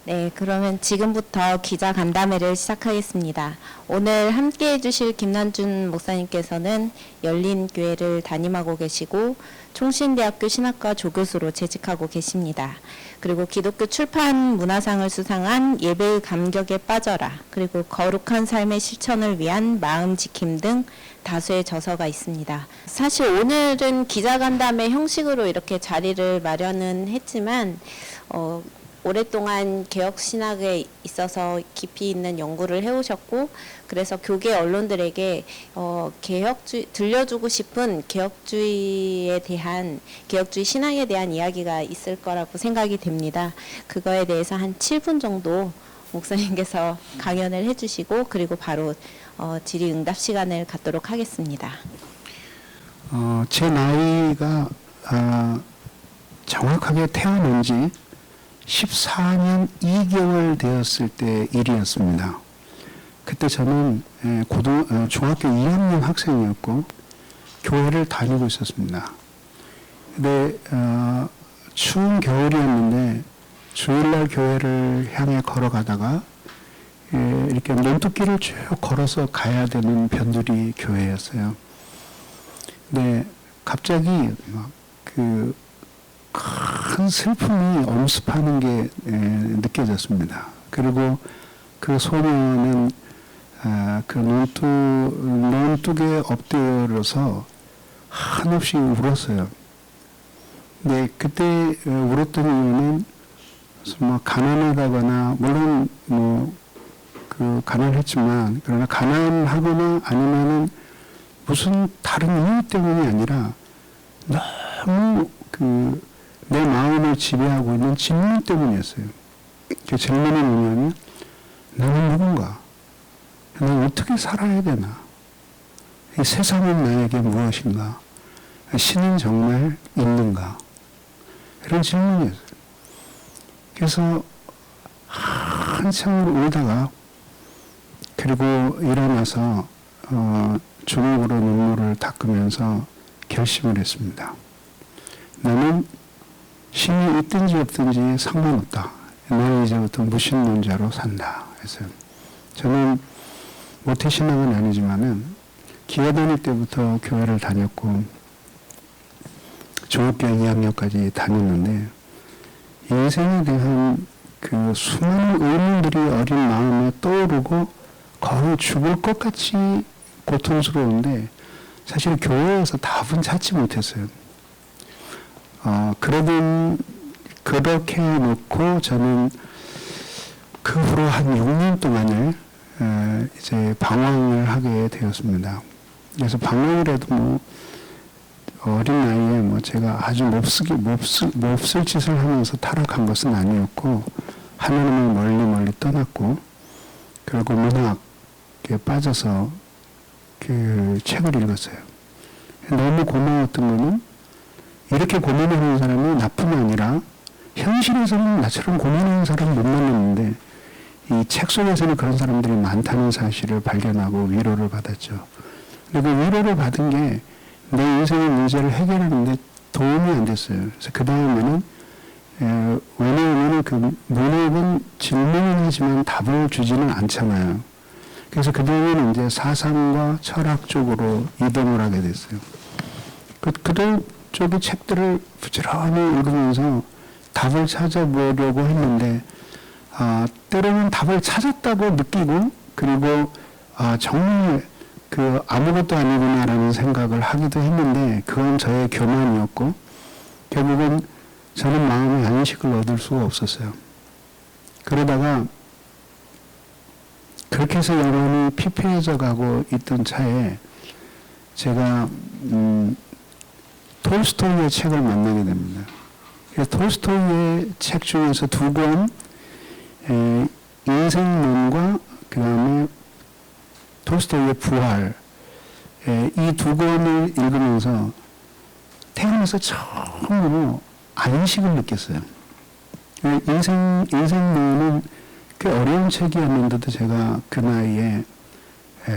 네, 그러면 지금부터 기자 간담회를 시작하겠습니다. 오늘 함께 해주실 김난준 목사님께서는 열린교회를 담임하고 계시고 총신대학교 신학과 조교수로 재직하고 계십니다. 그리고 기독교 출판 문화상을 수상한 예배의 감격에 빠져라, 그리고 거룩한 삶의 실천을 위한 마음 지킴 등 다수의 저서가 있습니다. 사실 오늘은 기자 간담회 형식으로 이렇게 자리를 마련은 했지만 오랫동안 개혁 신학에 있어서 깊이 있는 연구를 해오셨고, 그래서 교계 언론들에게 들려주고 싶은 개혁주의 신학에 대한 이야기가 있을 거라고 생각이 됩니다. 그거에 대해서 한 7분 정도 목사님께서 강연을 해주시고, 그리고 바로 질의응답 시간을 갖도록 하겠습니다. 제 나이가 정확하게 태어난 지 14년 2개월 되었을 때 일이었습니다. 그때 저는 중학교 2학년 학생이었고 교회를 다니고 있었습니다. 근데 추운 겨울이었는데 주일날 교회를 향해 걸어가다가 이렇게 논두길을 쭉 걸어서 가야 되는 변두리 교회였어요. 근데 갑자기 큰 슬픔이 엄습하는 게 느껴졌습니다. 그리고 그 소녀는 그 논둑에 엎드려서 한없이 울었어요. 근데 그때 울었던 이유는 가난하다거나, 물론 가난했지만, 그러나 가난하거나 아니면은 무슨 다른 이유 때문이 아니라 너무 내 마음을 지배하고 있는 질문 때문이었어요. 그 질문이 뭐냐면, 나는 누군가? 나는 어떻게 살아야 되나? 이 세상은 나에게 무엇인가? 신은 정말 있는가? 이런 질문이었어요. 그래서 한참을 울다가, 그리고 일어나서 주먹으로 눈물을 닦으면서 결심을 했습니다. 나는 신이 있든지 없든지 상관없다. 나는 이제부터 무신론자로 산다. 그래서 저는 모태신앙은 아니지만은 기아 다닐 때부터 교회를 다녔고 중학교 2학년까지 다녔는데, 인생에 대한 그 수많은 의문들이 어린 마음에 떠오르고 거의 죽을 것 같이 고통스러운데, 사실 교회에서 답은 찾지 못했어요. 그렇게 놓고 저는 그 후로 한 6년 동안을 이제 방황을 하게 되었습니다. 그래서 방황이라도 어린 나이에 제가 아주 몹쓸 짓을 하면서 타락한 것은 아니었고, 하나님을 멀리 떠났고, 그리고 문학에 빠져서 그 책을 읽었어요. 너무 고마웠던 거는, 이렇게 고민하는 사람이 나뿐 아니라 현실에서는 나처럼 고민하는 사람 못 만났는데, 이 책 속에서는 그런 사람들이 많다는 사실을 발견하고 위로를 받았죠. 그리고 위로를 받은 게 내 인생의 문제를 해결하는데 도움이 안 됐어요. 그래서 그 다음에는 왜냐하면 그 문학은 질문은 하지만 답을 주지는 않잖아요. 그래서 그 다음에는 이제 사상과 철학 쪽으로 이동을 하게 됐어요. 그쪽의 책들을 부지런히 읽으면서 답을 찾아보려고 했는데, 때로는 답을 찾았다고 느끼고, 그리고 정말 아무것도 아니구나라는 생각을 하기도 했는데, 그건 저의 교만이었고, 결국은 저는 마음의 안식을 얻을 수가 없었어요. 그러다가 그렇게 해서 영혼이 피폐해져 가고 있던 차에 제가 톨스토이의 책을 만나게 됩니다. 그래서 톨스토이의 책 중에서 두 권, 인생론과 그 다음에 톨스토이의 부활, 이 두 권을 읽으면서 태어나서 처음으로 안식을 느꼈어요. 인생론은 꽤 어려운 책이었는데도 제가 그 나이에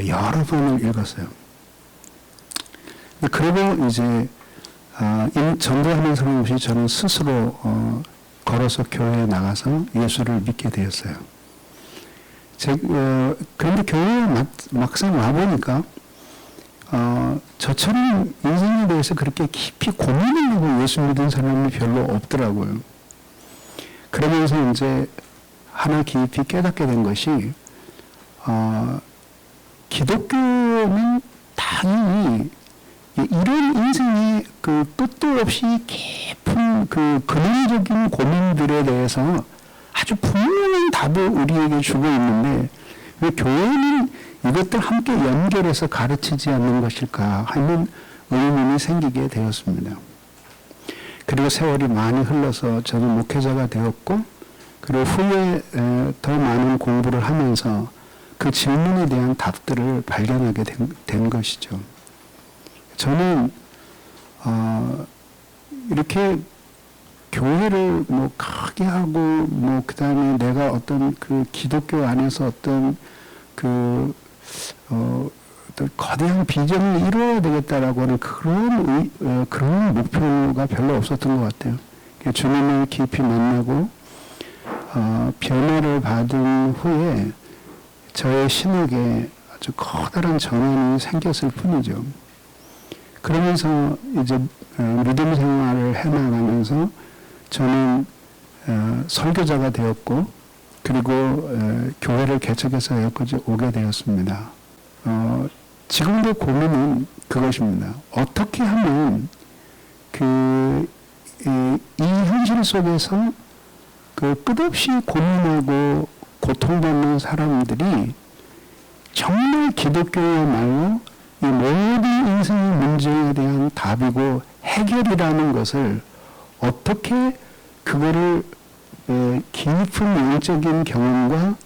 여러 번을 읽었어요. 그리고 이제 전도하는 사람 없이 저는 스스로 걸어서 교회에 나가서 예수를 믿게 되었어요. 그런데 교회에 막상 와보니까 저처럼 인생에 대해서 그렇게 깊이 고민을 하고 예수 믿은 사람이 별로 없더라고요. 그러면서 이제 하나 깊이 깨닫게 된 것이 기독교는 당연히 이런 인생의 그 끝도 없이 깊은 그 근원적인 고민들에 대해서 아주 분명한 답을 우리에게 주고 있는데 왜 교회는 이것들 함께 연결해서 가르치지 않는 것일까 하는 의문이 생기게 되었습니다. 그리고 세월이 많이 흘러서 저는 목회자가 되었고 그리고 후에 더 많은 공부를 하면서 그 질문에 대한 답들을 발견하게 된 것이죠. 저는 이렇게 교회를 뭐 크게 하고 뭐 그다음에 내가 어떤 그 기독교 안에서 어떤 그 어떤 거대한 비전을 이루어야 되겠다라고 하는 그런 목표가 별로 없었던 것 같아요. 주님을 깊이 만나고 변화를 받은 후에 저의 신에게 아주 커다란 전환이 생겼을 뿐이죠. 그러면서 이제 믿음 생활을 해나가면서 저는 설교자가 되었고 그리고 교회를 개척해서 여기까지 오게 되었습니다. 지금도 고민은 그것입니다. 어떻게 하면 이 현실 속에서 그 끝없이 고민하고 고통받는 사람들이 정말 기독교야말로 이 모든 인생의 문제에 대한 답이고 해결이라는 것을 어떻게 그거를 깊은 영적인 경험과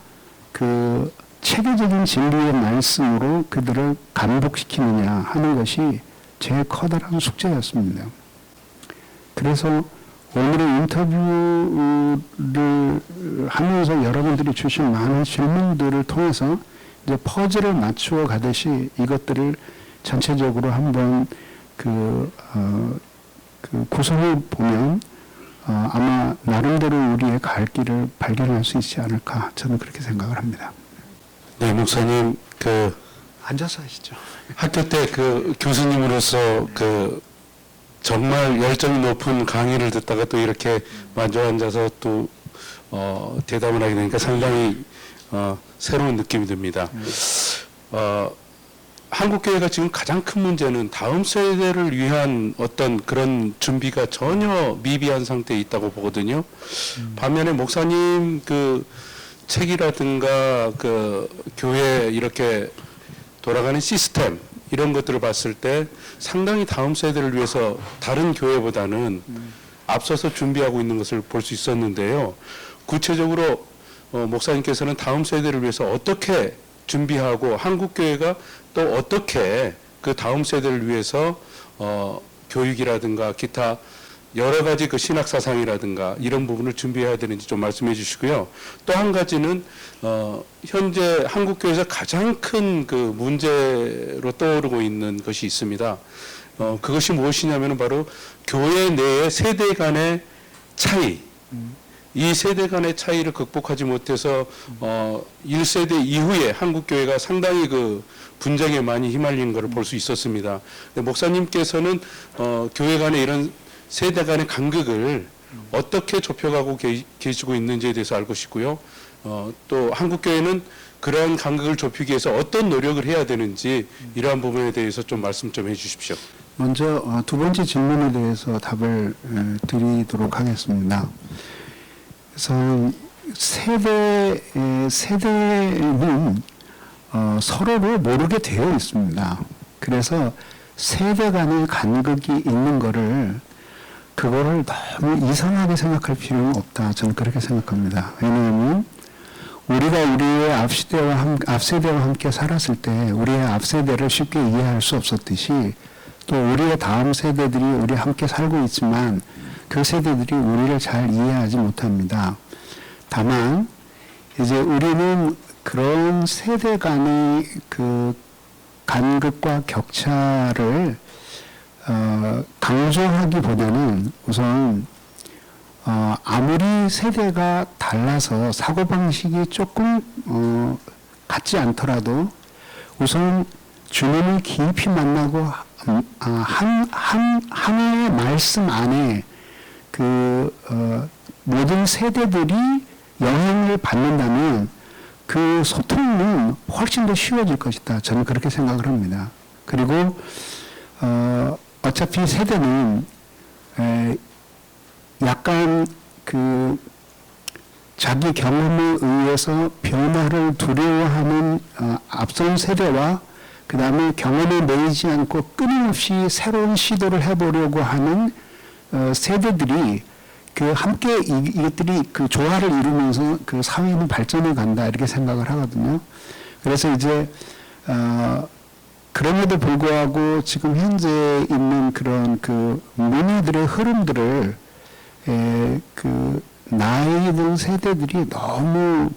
그 체계적인 진리의 말씀으로 그들을 감복시키느냐 하는 것이 제 커다란 숙제였습니다. 그래서 오늘의 인터뷰를 하면서 여러분들이 주신 많은 질문들을 통해서 이제 퍼즐을 맞추어 가듯이 이것들을 전체적으로 한번 그 구성을 보면 아마 나름대로 우리의 갈 길을 발견할 수 있지 않을까 저는 그렇게 생각을 합니다. 네, 목사님 앉아서 하시죠. 학교 때 그 교수님으로서 정말 열정이 높은 강의를 듣다가 또 이렇게 마주 앉아서 또 대담을 하게 되니까 상당히 새로운 느낌이 듭니다. 한국 교회가 지금 가장 큰 문제는 다음 세대를 위한 어떤 그런 준비가 전혀 미비한 상태에 있다고 보거든요. 반면에 목사님 그 책이라든가 그 교회 이렇게 돌아가는 시스템 이런 것들을 봤을 때 상당히 다음 세대를 위해서 다른 교회보다는 앞서서 준비하고 있는 것을 볼 수 있었는데요. 구체적으로 목사님께서는 다음 세대를 위해서 어떻게 준비하고 한국 교회가 또 어떻게 그 다음 세대를 위해서 교육이라든가 기타 여러 가지 그 신학 사상이라든가 이런 부분을 준비해야 되는지 좀 말씀해 주시고요. 또 한 가지는 현재 한국 교회에서 가장 큰 그 문제로 떠오르고 있는 것이 있습니다. 그것이 무엇이냐면 바로 교회 내의 세대 간의 차이. 이 세대 간의 차이를 극복하지 못해서 1세대 이후에 한국 교회가 상당히 그 분쟁에 많이 휘말린 것을 볼 수 있었습니다. 목사님께서는 교회 간의 이런 세대 간의 간극을 어떻게 좁혀가고 계시고 있는지에 대해서 알고 싶고요. 또 한국 교회는 그러한 간극을 좁히기 위해서 어떤 노력을 해야 되는지 이러한 부분에 대해서 좀 말씀 좀 해주십시오. 먼저 두 번째 질문에 대해서 답을 드리도록 하겠습니다. 그래서 세대는 서로를 모르게 되어 있습니다. 그래서 세대 간의 간극이 있는 그거를 너무 이상하게 생각할 필요는 없다. 저는 그렇게 생각합니다. 왜냐하면 우리가 우리의 앞세대와 함께 살았을 때 우리의 앞세대를 쉽게 이해할 수 없었듯이 또 우리의 다음 세대들이 우리 함께 살고 있지만 그 세대들이 우리를 잘 이해하지 못합니다. 다만 이제 우리는 그런 세대 간의 그 간극과 격차를 강조하기보다는 우선 아무리 세대가 달라서 사고방식이 조금 같지 않더라도 우선 주님을 깊이 만나고 하나의 말씀 안에 모든 세대들이 영향을 받는다면 그 소통은 훨씬 더 쉬워질 것이다. 저는 그렇게 생각을 합니다. 그리고 어차피 세대는 약간 자기 경험에 의해서 변화를 두려워하는 앞선 세대와 그 다음에 경험에 매이지 않고 끊임없이 새로운 시도를 해보려고 하는 세대들이 함께 이것들이 조화를 이루면서 사회는 발전해 간다 이렇게 생각을 하거든요. 그래서 이제 그럼에도 불구하고 지금 현재 있는 그런 문의들의 흐름들을 나이 든 세대들이 너무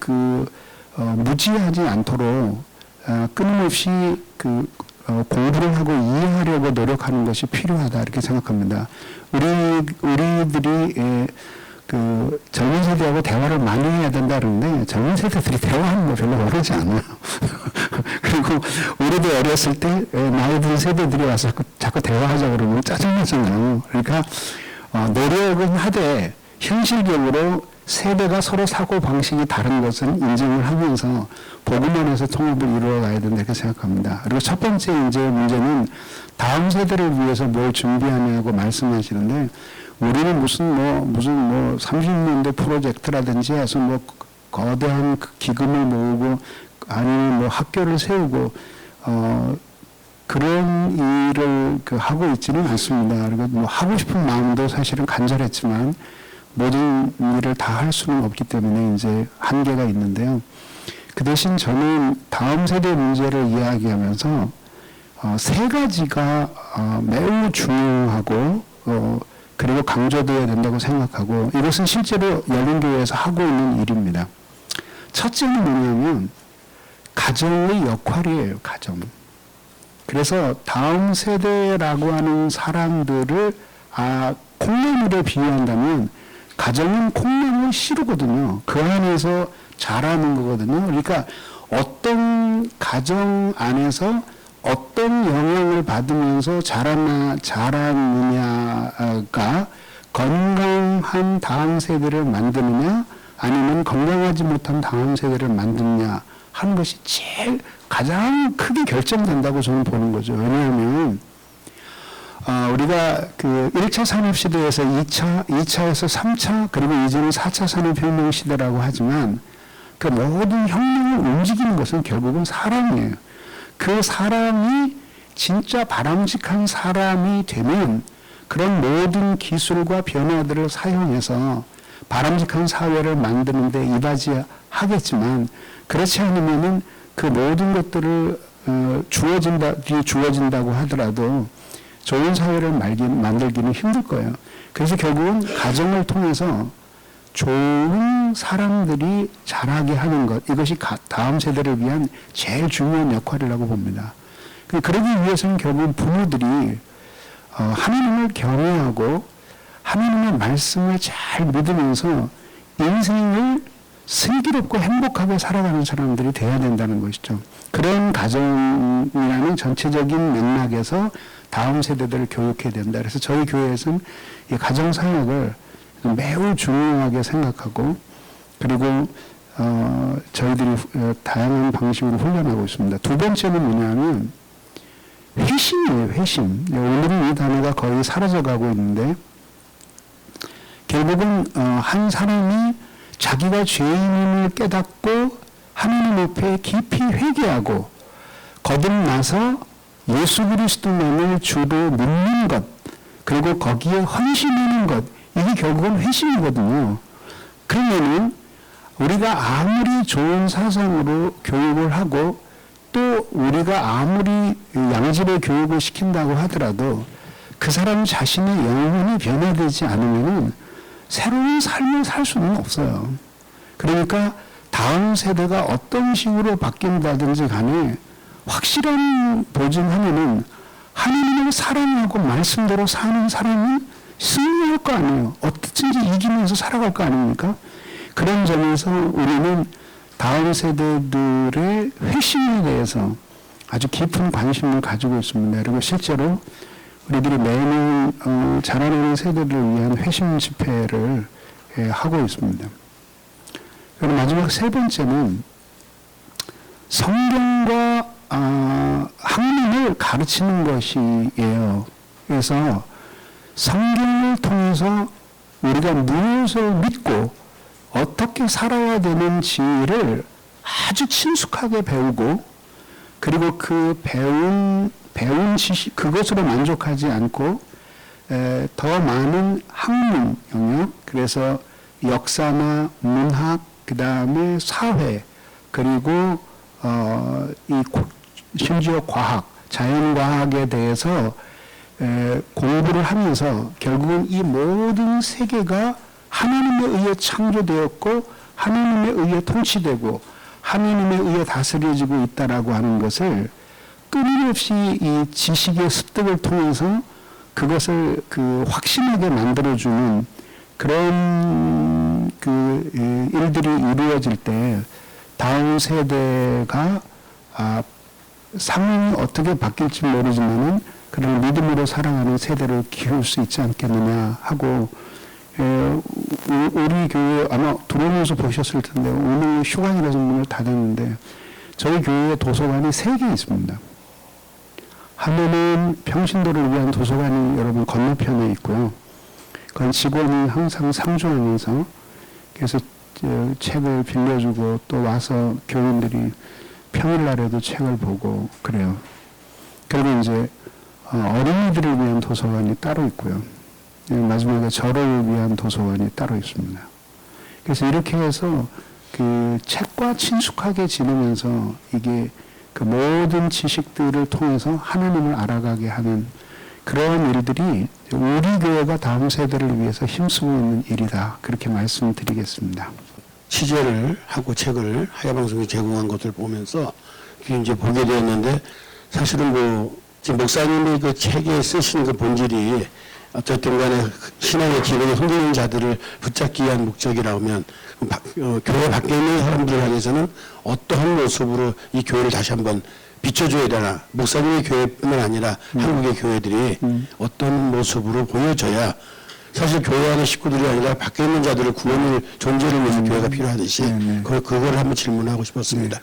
무지하지 않도록 끊임없이 공부를 하고 이해하려고 노력하는 것이 필요하다 이렇게 생각합니다. 우리들이 젊은 세대하고 대화를 많이 해야 된다 그러는데 젊은 세대들이 대화하는 거 별로 어려지 않아요. 그리고 우리도 어렸을 때 나이 든 세대들이 와서 자꾸 대화하자 그러면 짜증나잖아요. 그러니까 노력은 하되 현실적으로 세대가 서로 사고 방식이 다른 것은 인정을 하면서 복음 안에서 통합을 이루어 가야 된다 이렇게 생각합니다. 그리고 첫 번째 이제 문제는 다음 세대를 위해서 뭘 준비하냐고 말씀하시는데 우리는 무슨 30년대 프로젝트라든지 해서 거대한 기금을 모으고 아니면 학교를 세우고 그런 일을 하고 있지는 않습니다. 그리고 하고 싶은 마음도 사실은 간절했지만 모든 일을 다 할 수는 없기 때문에 이제 한계가 있는데요. 그 대신 저는 다음 세대 문제를 이야기하면서 세 가지가 매우 중요하고 그리고 강조되어야 된다고 생각하고 이것은 실제로 열린교회에서 하고 있는 일입니다. 첫째는 뭐냐면 가정의 역할이에요. 가정. 그래서 다음 세대라고 하는 사람들을 콩나물에 비유한다면 가정은 콩나물 씨르거든요. 그 안에서 자라는 거거든요. 그러니까 어떤 가정 안에서 어떤 영향을 받으면서 자랐느냐가 건강한 다음 세대를 만드느냐 아니면 건강하지 못한 다음 세대를 만드느냐 하는 것이 제일 가장 크게 결정된다고 저는 보는 거죠. 왜냐하면 우리가 1차 산업시대에서 2차에서 3차 그리고 이제는 4차 산업혁명 시대라고 하지만 그 모든 혁명을 움직이는 것은 결국은 사람이에요. 그 사람이 진짜 바람직한 사람이 되면 그런 모든 기술과 변화들을 사용해서 바람직한 사회를 만드는 데 이바지하겠지만 그렇지 않으면은 그 모든 것들을 주어진다고 하더라도 좋은 사회를 만들기는 힘들 거예요. 그래서 결국은 가정을 통해서 좋은 사람들이 자라게 하는 것, 이것이 다음 세대를 위한 제일 중요한 역할이라고 봅니다. 그러기 위해서는 결국은 부모들이 하나님을 경외하고 하나님의 말씀을 잘 믿으면서 인생을 슬기롭고 행복하게 살아가는 사람들이 되어야 된다는 것이죠. 그런 가정이라는 전체적인 맥락에서 다음 세대들을 교육해야 된다. 그래서 저희 교회에서는 이 가정 사역을 매우 중요하게 생각하고 그리고 저희들이 다양한 방식으로 훈련하고 있습니다. 두 번째는 뭐냐면 회심이에요. 회심. 오늘은 이 단어가 거의 사라져가고 있는데 결국은 한 사람이 자기가 죄인임을 깨닫고 하나님 앞에 깊이 회개하고 거듭나서 예수 그리스도만을 주로 믿는 것 그리고 거기에 헌신하는 것 이게 결국은 회심이거든요. 그러면은 우리가 아무리 좋은 사상으로 교육을 하고 또 우리가 아무리 양질의 교육을 시킨다고 하더라도 그 사람 자신의 영혼이 변화되지 않으면은 새로운 삶을 살 수는 없어요. 그러니까 다음 세대가 어떤 식으로 바뀐다든지 간에 확실한 보증하면은 하나님을 사랑하고 말씀대로 사는 사람은 승리할 거 아니에요. 어떻든지 이기면서 살아갈 거 아닙니까? 그런 점에서 우리는 다음 세대들의 회심에 대해서 아주 깊은 관심을 가지고 있습니다. 그리고 실제로 우리들이 매년 자라나는 세대를 위한 회심 집회를 하고 있습니다. 그리고 마지막 세 번째는 성경과 학문을 가르치는 것이에요. 그래서 성경을 통해서 우리가 무엇을 믿고 어떻게 살아야 되는지를 아주 친숙하게 배우고, 그리고 그 배운 지식, 그것으로 만족하지 않고 더 많은 학문 영역, 그래서 역사나 문학, 그 다음에 사회, 그리고 심지어 과학, 자연과학에 대해서 공부를 하면서 결국은 이 모든 세계가 하나님에 의해 창조되었고 하나님에 의해 통치되고 하나님에 의해 다스려지고 있다라고 하는 것을 끊임없이 이 지식의 습득을 통해서 그것을 확신하게 만들어주는 그런 일들이 이루어질 때 다음 세대가 상황이 어떻게 바뀔지 모르지만은 그런 믿음으로 살아가는 세대를 키울 수 있지 않겠느냐 하고, 우리 교회 아마 들어오면서 보셨을 텐데 오늘 휴관이라서 문을 닫았는데 저희 교회에 도서관이 3개 있습니다. 하나는 평신도를 위한 도서관이 여러분 건너편에 있고요. 그건 직원이 항상 상주하면서 그래서 책을 빌려주고 또 와서 교인들이 평일날에도 책을 보고 그래요. 그리고 이제 어린이들을 위한 도서관이 따로 있고요. 마지막에 저를 위한 도서관이 따로 있습니다. 그래서 이렇게 해서 그 책과 친숙하게 지내면서 이게 그 모든 지식들을 통해서 하나님을 알아가게 하는 그런 일들이 우리 교회가 다음 세대를 위해서 힘쓰고 있는 일이다. 그렇게 말씀드리겠습니다. 취재를 하고 책을 하야방송에 제공한 것을 보면서 이제 보게 되었는데, 사실은 지금 목사님의 그 책에 쓰신 그 본질이 어쨌든 간에 신앙의 기본에 흔들리는 자들을 붙잡기 위한 목적이라면 교회 밖에 있는 사람들 안에서는 어떠한 모습으로 이 교회를 다시 한번 비춰줘야 되나, 목사님의 교회뿐만 아니라 한국의 교회들이 어떤 모습으로 보여져야 사실 교회 안의 식구들이 아니라 밖에 있는 자들을 구원을 존재를 위해서 교회가 필요하듯이 그걸 한번 질문하고 싶었습니다.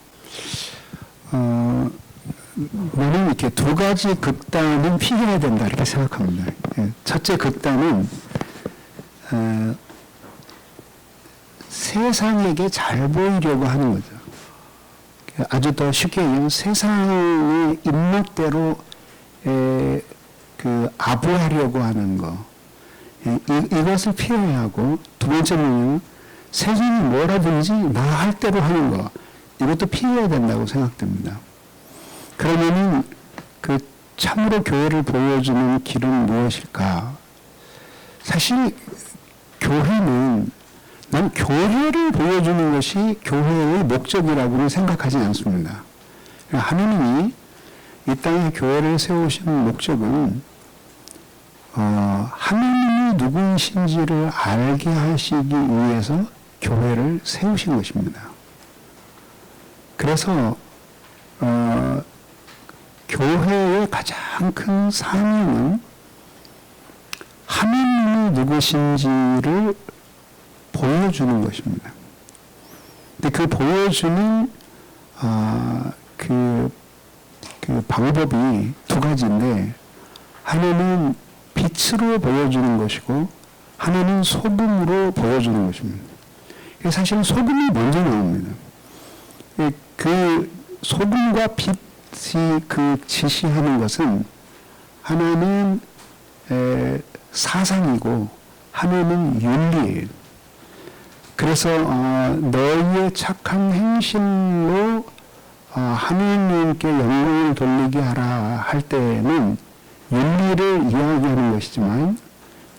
저는 이렇게 두 가지 극단은 피해야 된다 이렇게 생각합니다. 첫째 극단은 세상에게 잘 보이려고 하는 거죠. 아주 더 쉽게 얘기하면 세상의 입맛대로 아부하려고 하는 거, 이것을 피해야 하고, 두 번째는 세상이 뭐라든지 나 할 대로 하는 거, 이것도 피해야 된다고 생각됩니다. 그러면은 참으로 교회를 보여주는 길은 무엇일까? 사실 교회는, 난 교회를 보여주는 것이 교회의 목적이라고는 생각하지 않습니다. 하나님이 이 땅에 교회를 세우신 목적은 하나님이 누구이신지를 알게 하시기 위해서 교회를 세우신 것입니다. 그래서 교회의 가장 큰 사명은 하나님이 누구신지를 보여주는 것입니다. 근데 그 보여주는 그 방법이 두 가지인데, 하나는 빛으로 보여주는 것이고 하나는 소금으로 보여주는 것입니다. 사실 소금이 먼저 나옵니다. 그 소금과 빛이 지시하는 것은 하나는 사상이고 하나는 윤리예요. 그래서 너희의 착한 행실로 하나님께 영광을 돌리게 하라 할 때는 윤리를 이야기하는 것이지만,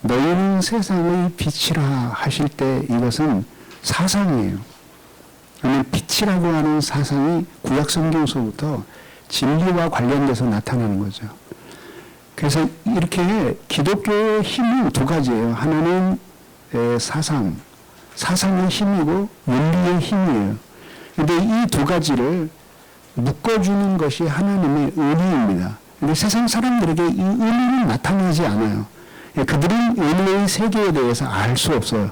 너희는 세상의 빛이라 하실 때 이것은 사상이에요. 아니, 빛이라고 하는 사상이 구약 성경서부터 진리와 관련돼서 나타나는 거죠. 그래서 이렇게 기독교의 힘은 두 가지예요. 하나는 사상의 힘이고 윤리의 힘이에요. 근데 이 두 가지를 묶어주는 것이 하나님의 은혜입니다. 근데 세상 사람들에게 이 은혜는 나타나지 않아요. 그들은 은혜의 세계에 대해서 알 수 없어요.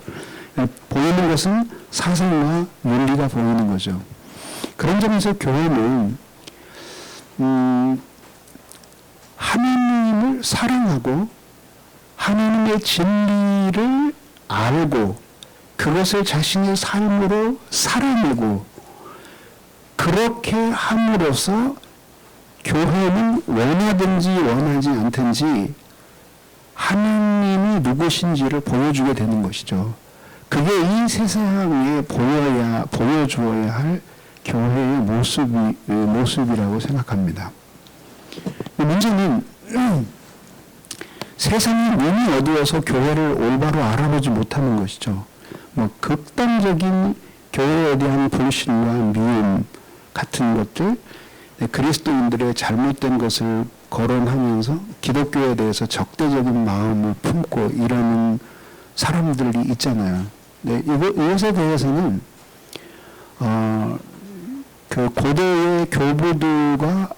보이는 것은 사상과 윤리가 보이는 거죠. 그런 점에서 교회는 하나님을 사랑하고 하나님의 진리를 알고 그것을 자신의 삶으로 살아내고 그렇게 함으로써 교회는 원하든지 원하지 않든지 하나님이 누구신지를 보여주게 되는 것이죠. 그게 이 세상에 보여주어야 할 교회의 모습이라고 생각합니다. 문제는 세상이 눈이 어두워서 교회를 올바로 알아보지 못하는 것이죠. 극단적인 교회에 대한 불신과 미움 같은 것들, 그리스도인들의 잘못된 것을 거론하면서 기독교에 대해서 적대적인 마음을 품고 이러는 사람들이 있잖아요. 이것에 대해서는 그 고대의 교부들과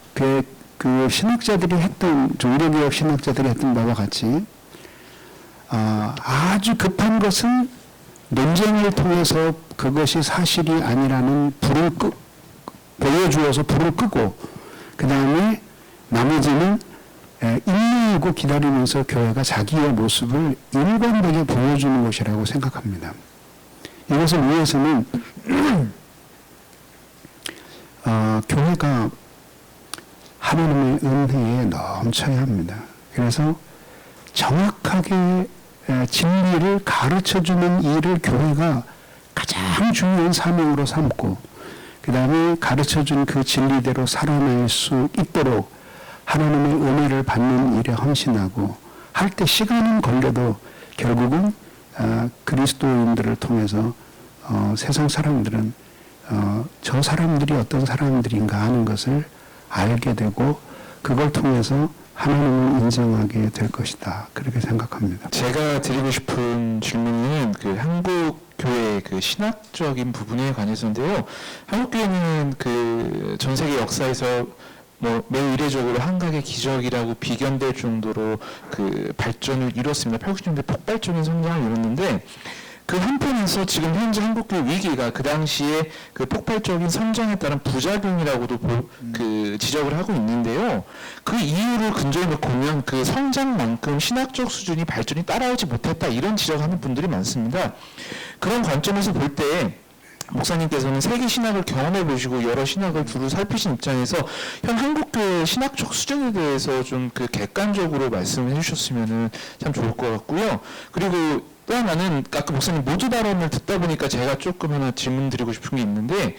그 신학자들이 했던 종교개혁 신학자들이 했던 바와 같이 아주 급한 것은 논쟁을 통해서 그것이 사실이 아니라는 보여주어서 불을 끄고 그 다음에 나머지는 인내하고 기다리면서 교회가 자기의 모습을 일관되게 보여주는 것이라고 생각합니다. 이것을 위해서는 교회가 하나님의 은혜에 넘쳐야 합니다. 그래서 정확하게 진리를 가르쳐주는 일을 교회가 가장 중요한 사명으로 삼고 그 다음에 가르쳐준 그 진리대로 살아날 수 있도록 하나님의 은혜를 받는 일에 헌신하고 할 때 시간은 걸려도 결국은 그리스도인들을 통해서 세상 사람들은 저 사람들이 어떤 사람들인가 하는 것을 알게 되고 그걸 통해서 하나님을 인정하게 될 것이다. 그렇게 생각합니다. 제가 드리고 싶은 질문은 그 한국 교회의 그 신학적인 부분에 관해서인데요. 한국 교회는 그 전 세계 역사에서 매우 이례적으로 한각의 기적이라고 비견될 정도로 그 발전을 이뤘습니다. 80년대 폭발적인 성장을 이뤘는데 그 한편에서 지금 현재 한국교회 위기가 그 당시에 그 폭발적인 성장에 따른 부작용이라고도 그 지적을 하고 있는데요. 그 이유를 근저히 놓고 보면 그 성장만큼 신학적 수준이 발전이 따라오지 못했다 이런 지적하는 분들이 많습니다. 그런 관점에서 볼 때 목사님께서는 세계 신학을 경험해 보시고 여러 신학을 두루 살피신 입장에서 현 한국교회 신학적 수준에 대해서 좀 그 객관적으로 말씀해 주셨으면 참 좋을 것 같고요. 그리고 또 하나는 아까 목사님 모두 발언을 듣다 보니까 제가 조금 하나 질문 드리고 싶은 게 있는데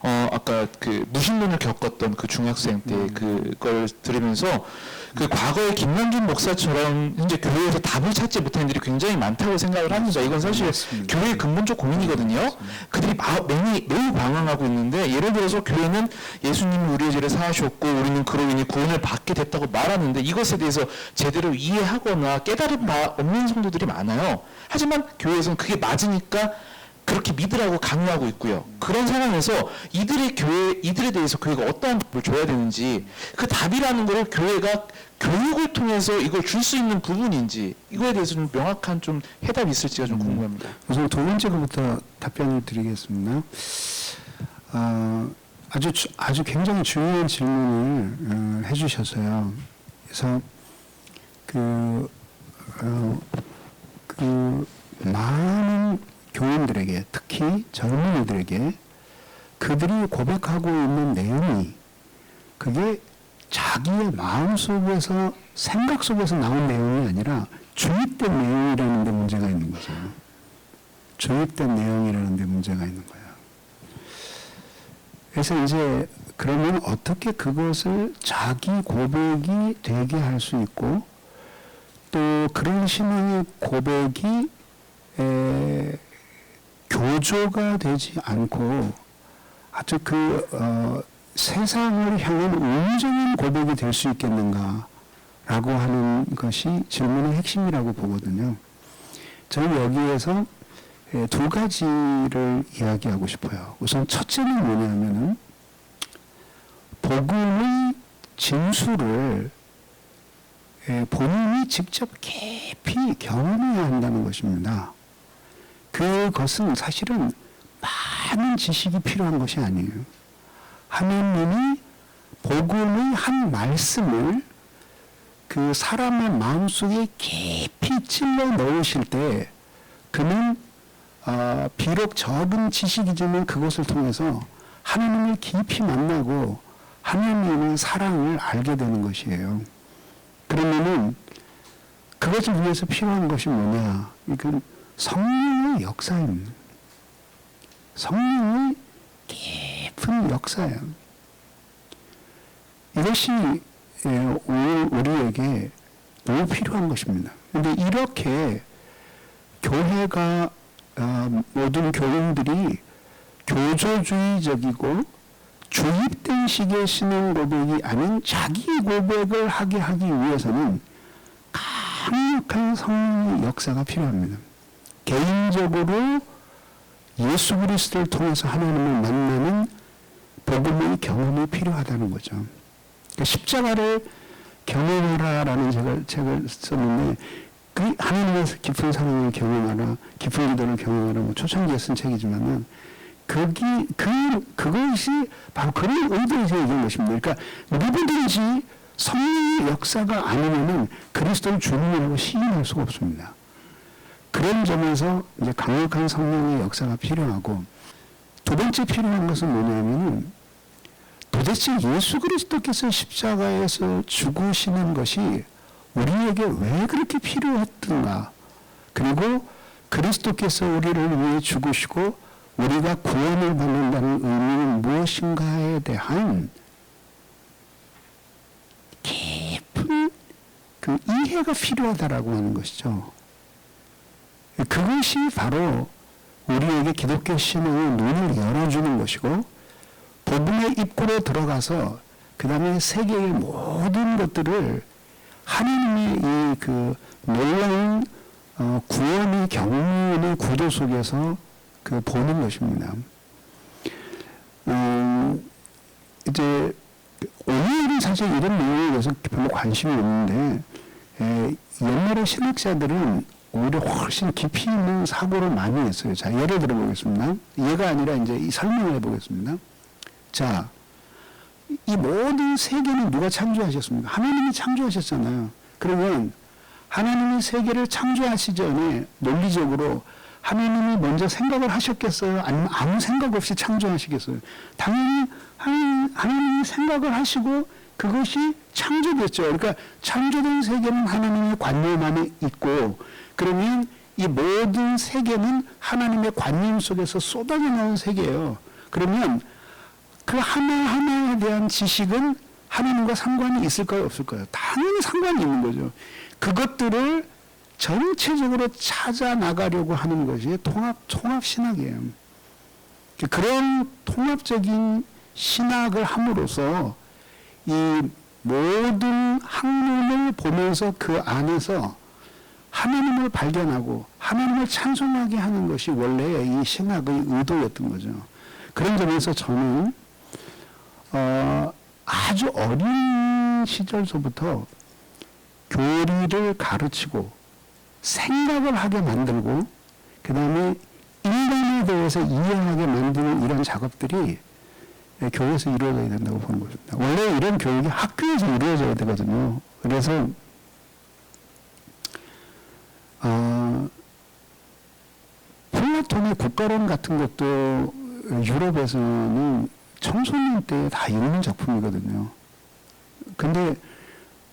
아까 그 무신론을 겪었던 그 중학생 때 그걸 들으면서 그 과거의 김남준 목사처럼 현재 교회에서 답을 찾지 못하는 일이 굉장히 많다고 생각을 합니다. 이건 사실 교회의 근본적 고민이거든요. 그들이 매우 방황하고 있는데 예를 들어서 교회는 예수님이 우리의 죄를 사하셨고 우리는 그로 인해 구원을 받게 됐다고 말하는데 이것에 대해서 제대로 이해하거나 깨달은 바 없는 성도들이 많아요. 하지만 교회에서는 그게 맞으니까 그렇게 믿으라고 강요하고 있고요. 그런 상황에서 이들에 대해서 교회가 어떠한 답을 줘야 되는지 그 답이라는 걸 교회가 교육을 통해서 이걸 줄 수 있는 부분인지 이거에 대해서 좀 명확한 좀 해답이 있을지가 좀 궁금합니다. 우선 두 번째 것부터 답변을 드리겠습니다. 아주 굉장히 중요한 질문을 해주셨어요. 그래서 많은 교인들에게 특히 젊은이들에게 그들이 고백하고 있는 내용이 그게 자기의 마음 속에서 생각 속에서 나온 내용이 아니라 주입된 내용이라는 데 문제가 있는 거죠. 주입된 내용이라는 데 문제가 있는 거예요. 그래서 이제 그러면 어떻게 그것을 자기 고백이 되게 할 수 있고 또 그런 신앙의 고백이 교조가 되지 않고 아주 세상을 향한 온전한 고백이 될 수 있겠는가 라고 하는 것이 질문의 핵심이라고 보거든요. 저는 여기에서 두 가지를 이야기하고 싶어요. 우선 첫째는 뭐냐면은 복음의 진수를 본인이 직접 깊이 경험해야 한다는 것입니다. 그것은 사실은 많은 지식이 필요한 것이 아니에요. 하나님이 복음의 한 말씀을 그 사람의 마음속에 깊이 찔러 넣으실 때 그는 비록 적은 지식이지만 그것을 통해서 하나님을 깊이 만나고 하나님의 사랑을 알게 되는 것이에요. 그러면은 그것을 위해서 필요한 것이 뭐냐? 이건 성령의 역사입니다. 성령의 깊은 역사예요. 이것이 오늘 우리에게 너무 필요한 것입니다. 그런데 이렇게 교회가 모든 교인들이 교조주의적이고 주입된 식의 신앙 고백이 아닌 자기 고백을 하게 하기 위해서는 강력한 성령의 역사가 필요합니다. 개인적으로 예수 그리스도를 통해서 하나님을 만나는 복음의 경험이 필요하다는 거죠. 그러니까 십자가를 경험하라라는 책을 썼는데 그 하나님의 깊은 사랑을 경험하라, 깊은 기도를 경험하라, 뭐 초창기에 쓴 책이지만은 그것이 바로 그런 의도에서 얘기한 것입니다. 그러니까 누구든지 성령의 역사가 아니면은 그리스도를 주님이라고 시인할 수가 없습니다. 그런 점에서 이제 강력한 성령의 역사가 필요하고 두 번째 필요한 것은 뭐냐면은 도대체 예수 그리스도께서 십자가에서 죽으시는 것이 우리에게 왜 그렇게 필요했던가? 그리고 그리스도께서 우리를 위해 죽으시고 우리가 구원을 받는다는 의미는 무엇인가에 대한 깊은 그 이해가 필요하다라고 하는 것이죠. 그것이 바로 우리에게 기독교 신앙의 눈을 열어주는 것이고 복음의 입구로 들어가서 그 다음에 세계의 모든 것들을 하나님의 이 그 놀라운 구원의 경륜의 구도 속에서 그 보는 것입니다. 이제 오늘은 사실 이런 내용에 대해서 별로 관심이 없는데 옛날의 신학자들은 오히려 훨씬 깊이 있는 사고를 많이 했어요. 자, 예를 들어 보겠습니다. 얘가 아니라 이제 이 설명을 해보겠습니다. 자, 이 모든 세계는 누가 창조하셨습니까? 하나님이 창조하셨잖아요. 그러면 하나님이 세계를 창조하시기 전에 논리적으로 하나님이 먼저 생각을 하셨겠어요? 아니면 아무 생각 없이 창조하시겠어요? 당연히 하나님이 생각을 하시고 그것이 창조됐죠. 그러니까 창조된 세계는 하나님의 관념 안에 있고 그러면 이 모든 세계는 하나님의 관념 속에서 쏟아져 나온 세계예요. 그러면 그 하나하나에 대한 지식은 하나님과 상관이 있을까요? 없을까요? 당연히 상관이 있는 거죠. 그것들을 전체적으로 찾아 나가려고 하는 것이 통합 신학이에요. 그런 통합적인 신학을 함으로써 이 모든 학문을 보면서 그 안에서 하나님을 발견하고 하나님을 찬송하게 하는 것이 원래 이 신학의 의도였던 거죠. 그런 점에서 저는 아주 어린 시절서부터 교리를 가르치고 생각을 하게 만들고 그 다음에 인간에 대해서 이해하게 만드는 이런 작업들이 교회에서 이루어져야 된다고 보는 것입니다. 원래 이런 교육이 학교에서 이루어져야 되거든요. 그래서 플라톤의 국가론 같은 것도 유럽에서는 청소년 때 다 읽는 작품이거든요. 근데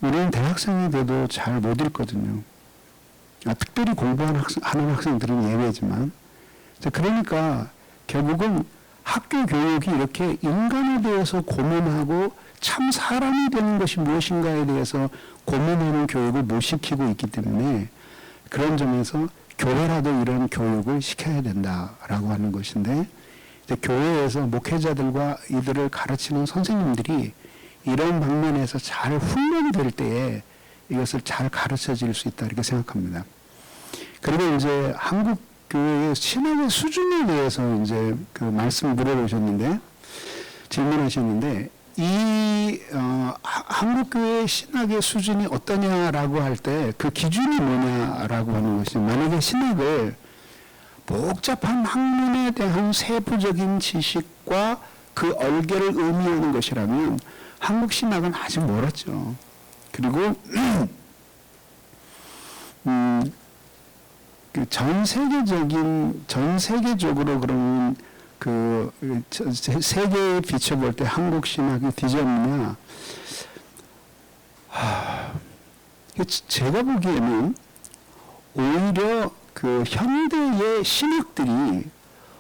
우리는 대학생이 돼도 잘 못 읽거든요. 특별히 공부하는 학생들은 예외지만. 그러니까 결국은 학교 교육이 이렇게 인간에 대해서 고민하고 참 사람이 되는 것이 무엇인가에 대해서 고민하는 교육을 못 시키고 있기 때문에 그런 점에서 교회라도 이런 교육을 시켜야 된다라고 하는 것인데 이제 교회에서 목회자들과 이들을 가르치는 선생님들이 이런 방면에서 잘 훈련이 될 때에 이것을 잘 가르쳐 줄 수 있다 이렇게 생각합니다. 그리고 이제 한국 교회의 신학의 수준에 대해서 이제 그 말씀 물어보셨는데 질문하셨는데 이 한국 교회의 신학의 수준이 어떠냐라고 할 때 그 기준이 뭐냐라고 하는 것이 만약에 신학을 복잡한 학문에 대한 세부적인 지식과 그 얼개를 의미하는 것이라면 한국 신학은 아직 멀었죠. 그리고 그 전 세계적으로 그러면 그 세계에 비춰볼 때 한국 신학이 뒤졌느냐? 제가 보기에는 오히려 그 현대의 신학들이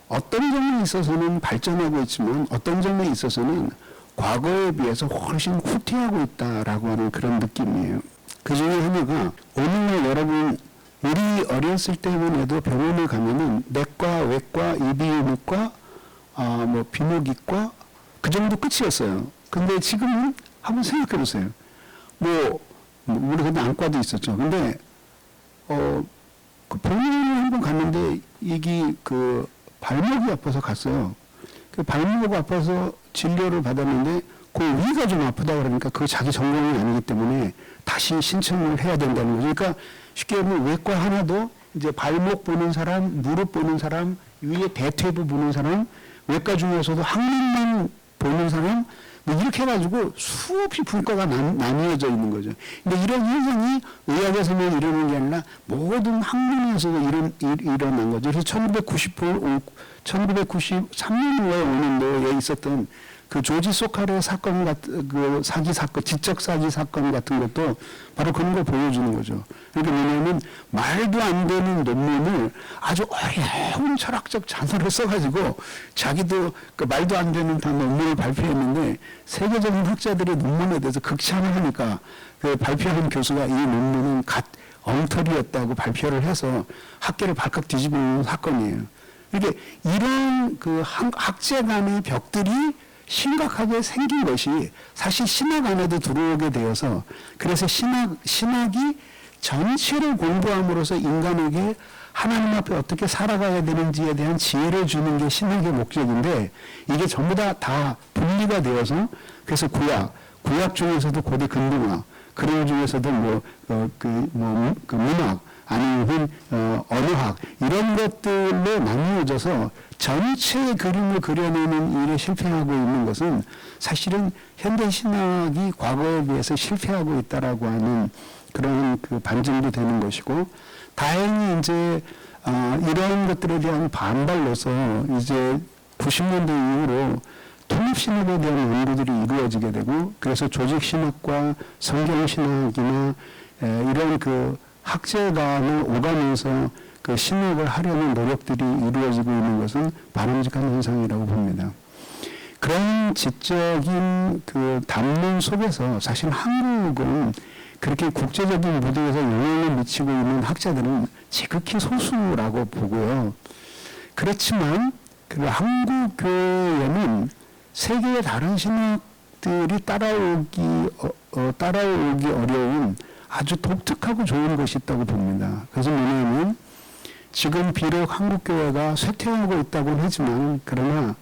어떤 점에 있어서는 발전하고 있지만 어떤 점에 있어서는 과거에 비해서 훨씬 후퇴하고 있다라고 하는 그런 느낌이에요. 그 중에 하나가 오늘날 여러분 우리 어렸을 때만 해도 병원에 가면은 내과, 외과, 이비인후과, 뭐 비뇨기과 그 정도 끝이었어요. 근데 지금은 한번 생각해 보세요. 우리 근데 안과도 있었죠. 근데 그 병원에 한번 갔는데 이게 그 발목이 아파서 갔어요. 그 발목 아파서 진료를 받았는데 그 위가 좀 아프다 그러니까 그거 자기 전공이 아니기 때문에 다시 신청을 해야 된다는 거죠. 그러니까 쉽게 보면 외과 하나도 이제 발목 보는 사람, 무릎 보는 사람, 위에 대퇴부 보는 사람, 외과 중에서도 항문만 보는 사람, 뭐 이렇게 해가지고 수없이 분과가 나뉘어져 있는 거죠. 근데 이런 현상이 의학에서만 일어나는 게 아니라 모든 학문에서도 일어난 거죠. 그래서 1993년도에 5년도에 있었던 그 조지 소카르 사건 같은 그 사기 사건, 지적 사기 사건 같은 것도 바로 그런 걸 보여주는 거죠. 그러니까 뭐냐면 말도 안 되는 논문을 아주 어려운 철학적 자서를 써가지고 자기도 그 말도 안 되는 논문을 발표했는데 세계적인 학자들의 논문에 대해서 극찬을 하니까 그 발표한 교수가 이 논문은 엉터리였다고 발표를 해서 학계를 발칵 뒤집는 사건이에요. 이게 이런 그 학제 간의 벽들이 심각하게 생긴 것이 사실 신학 안에도 들어오게 되어서 그래서 신학이 전체를 공부함으로써 인간에게 하나님 앞에 어떻게 살아가야 되는지에 대한 지혜를 주는 게 신학의 목적인데 이게 전부 다 분리가 되어서 그래서 구약 중에서도 고대 근동학 그런 중에서도 문학 아니면 언어학 이런 것들로 나누어져서 전체 그림을 그려내는 일에 실패하고 있는 것은 사실은 현대 신학이 과거에 비해서 실패하고 있다라고 하는 그런 그 반증도 되는 것이고 다행히 이제 이런 것들에 대한 반발로서 이제 90년대 이후로 통합신학에 대한 연구들이 이루어지게 되고 그래서 조직신학과 성경신학이나 이런 그 학제관을 오가면서 그 신학을 하려는 노력들이 이루어지고 있는 것은 바람직한 현상이라고 봅니다. 그런 지적인 그 담론 속에서 사실 한국은 그렇게 국제적인 무대에서 영향을 미치고 있는 학자들은 지극히 소수라고 보고요. 그렇지만 그 한국 교회에는 세계의 다른 신학들이 따라오기 어려운 아주 독특하고 좋은 것이 있다고 봅니다. 그래서 뭐냐면 지금 비록 한국 교회가 쇠퇴하고 있다고는 하지만 그러나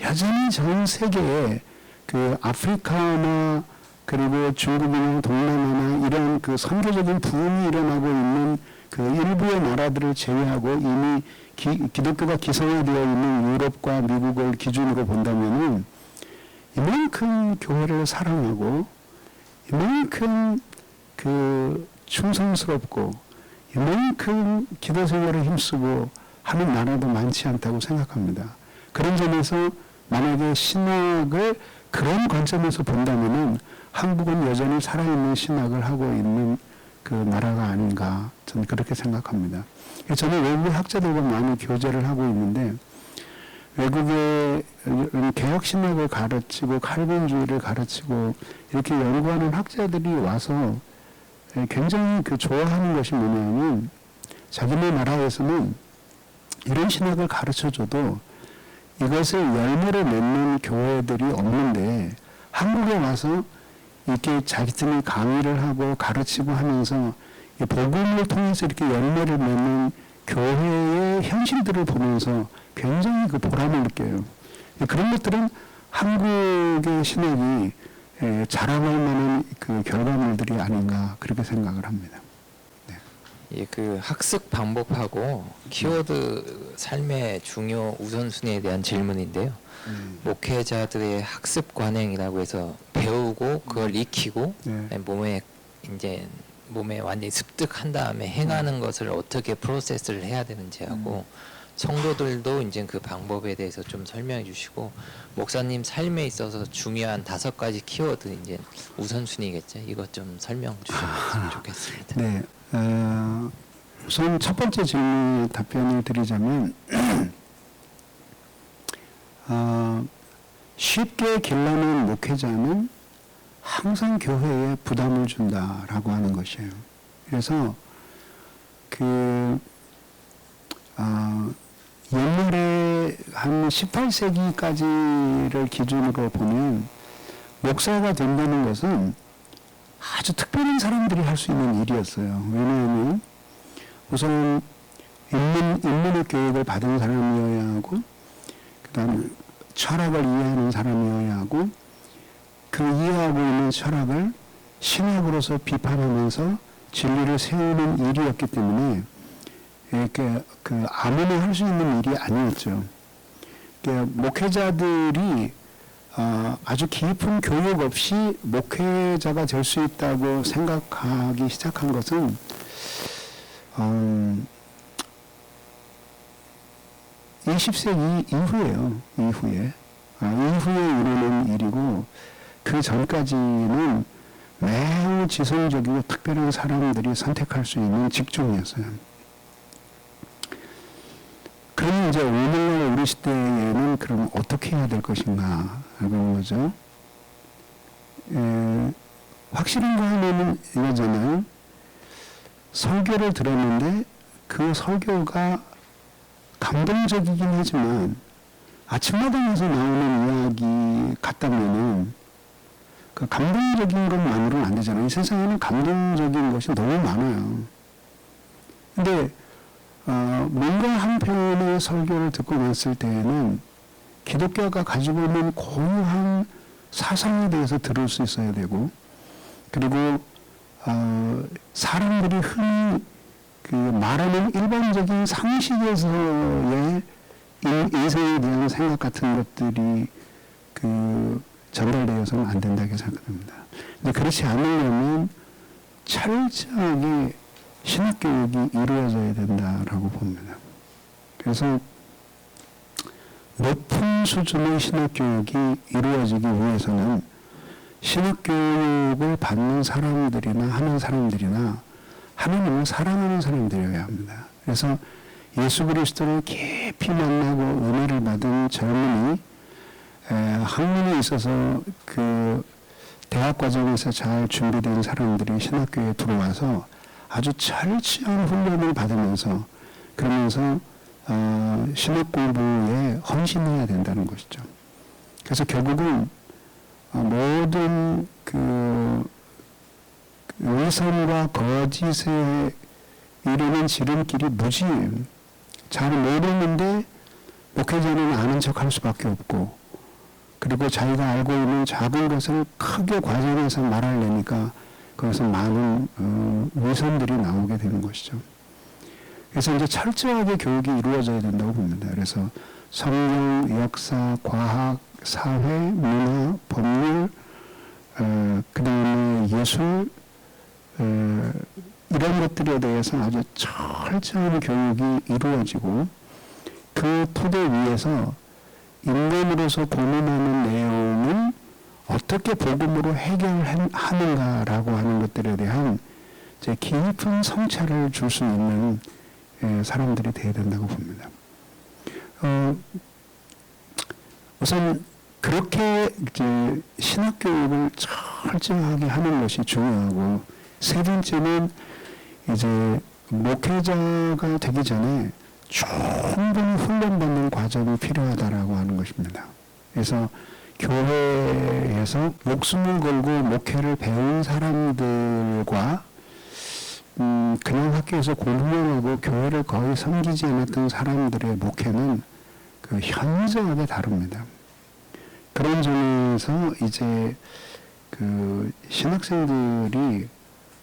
여전히 전 세계에 그 아프리카나 그리고 중국이나 동남아나 이런 그 선교적인 부흥이 일어나고 있는 그 일부의 나라들을 제외하고 이미 기독교가 기성화되어 있는 유럽과 미국을 기준으로 본다면은 이만큼 교회를 사랑하고 이만큼 그 충성스럽고 이만큼 기도 생활에 힘쓰고 하는 나라도 많지 않다고 생각합니다. 그런 점에서 만약에 신학을 그런 관점에서 본다면은 한국은 여전히 살아있는 신학을 하고 있는 그 나라가 아닌가 저는 그렇게 생각합니다. 저는 외국의 학자들과 많이 교제를 하고 있는데 외국의 개혁신학을 가르치고 칼빈주의를 가르치고 이렇게 연구하는 학자들이 와서 굉장히 그 좋아하는 것이 뭐냐면 자기네 나라에서는 이런 신학을 가르쳐줘도 이것을 열매를 맺는 교회들이 없는데 한국에 와서 이렇게 자기들이 강의를 하고 가르치고 하면서 이 복음을 통해서 이렇게 열매를 맺는 교회의 현실들을 보면서 굉장히 그 보람을 느껴요. 그런 것들은 한국의 신학이 자랑할 만한 그 결과물들이 아닌가 그렇게 생각을 합니다. 예, 그 학습 방법하고 키워드 삶의 중요 우선순위에 대한 질문인데요. 목회자들의 학습 관행이라고 해서 배우고 그걸 익히고 네. 몸에 완전히 습득한 다음에 행하는 것을 어떻게 프로세스를 해야 되는지 하고 성도들도 이제 그 방법에 대해서 좀 설명해 주시고 목사님 삶에 있어서 중요한 5가지 키워드 이제 우선순위겠죠. 이것 좀 설명 주시면 좋겠습니다. 네. 우선 첫 번째 질문에 답변을 드리자면 쉽게 길러낸 목회자는 항상 교회에 부담을 준다라고 하는 것이에요. 그래서 옛날에 한 18세기까지를 기준으로 보면 목사가 된다는 것은 아주 특별한 사람들이 할 수 있는 일이었어요. 왜냐하면 우선 인문의 교육을 받은 사람이어야 하고 그 다음에 철학을 이해하는 사람이어야 하고 그 이해하고 있는 철학을 신학으로서 비판하면서 진리를 세우는 일이었기 때문에 이렇게 아무나 할 수 있는 일이 아니었죠. 목회자들이 아주 깊은 교육 없이 목회자가 될 수 있다고 생각하기 시작한 것은 20세기 이후에요. 이후에 이루어진 일이고 그 전까지는 매우 지성적이고 특별한 사람들이 선택할 수 있는 직종이었어요. 그럼 이제 오늘날 우리 시대에는 그럼 어떻게 해야 될 것인가 하는 거죠. 확실한 거 하나는 이거잖아요. 설교를 들었는데 그 설교가 감동적이긴 하지만 아침마당에서 나오는 이야기 같다면은 그 감동적인 것만으로는 안 되잖아요. 이 세상에는 감동적인 것이 너무 많아요. 근데 뭔가 한편의 설교를 듣고 났을 때에는 기독교가 가지고 있는 고유한 사상에 대해서 들을 수 있어야 되고 그리고 사람들이 흔히 말하는 일반적인 상식에서의 인생에 대한 생각 같은 것들이 전달되어서는 안 된다고 생각합니다. 근데 그렇지 않으려면 철저하게 신학교육이 이루어져야 된다라고 봅니다. 그래서 높은 수준의 신학교육이 이루어지기 위해서는 신학교육을 받는 사람들이나 하는 사람들이나 하나님을 사랑하는 사람들이어야 합니다. 그래서 예수 그리스도를 깊이 만나고 은혜를 받은 젊은이 학문에 있어서 대학 과정에서 잘 준비된 사람들이 신학교에 들어와서 아주 철저한 훈련을 받으면서 그러면서 신학 공부에 헌신해야 된다는 것이죠. 그래서 결국은 모든 위선과 거짓에 이르는 지름길이 무지예요. 잘 모르는데 목회자는 아는 척할 수밖에 없고 그리고 자기가 알고 있는 작은 것을 크게 과장해서 말하려니까 거기서 많은 위선들이 나오게 되는 것이죠. 그래서 이제 철저하게 교육이 이루어져야 된다고 봅니다. 그래서 성경, 역사, 과학, 사회, 문화, 법률, 그 다음에 예술, 이런 것들에 대해서 아주 철저한 교육이 이루어지고 그 토대 위에서 인간으로서 고민하는 내용을 어떻게 복음으로 해결하는가라고 하는 것들에 대한 이제 깊은 성찰을 줄 수 있는 사람들이 되어야 된다고 봅니다. 우선 그렇게 이제 신학교육을 철저하게 하는 것이 중요하고 세 번째는 이제 목회자가 되기 전에 충분히 훈련받는 과정이 필요하다라고 하는 것입니다. 그래서 교회에서 목숨을 걸고 목회를 배운 사람들과 그냥 학교에서 공부만 하고 교회를 거의 섬기지 않았던 사람들의 목회는 그 현저하게 다릅니다. 그런 점에서 이제 그 신학생들이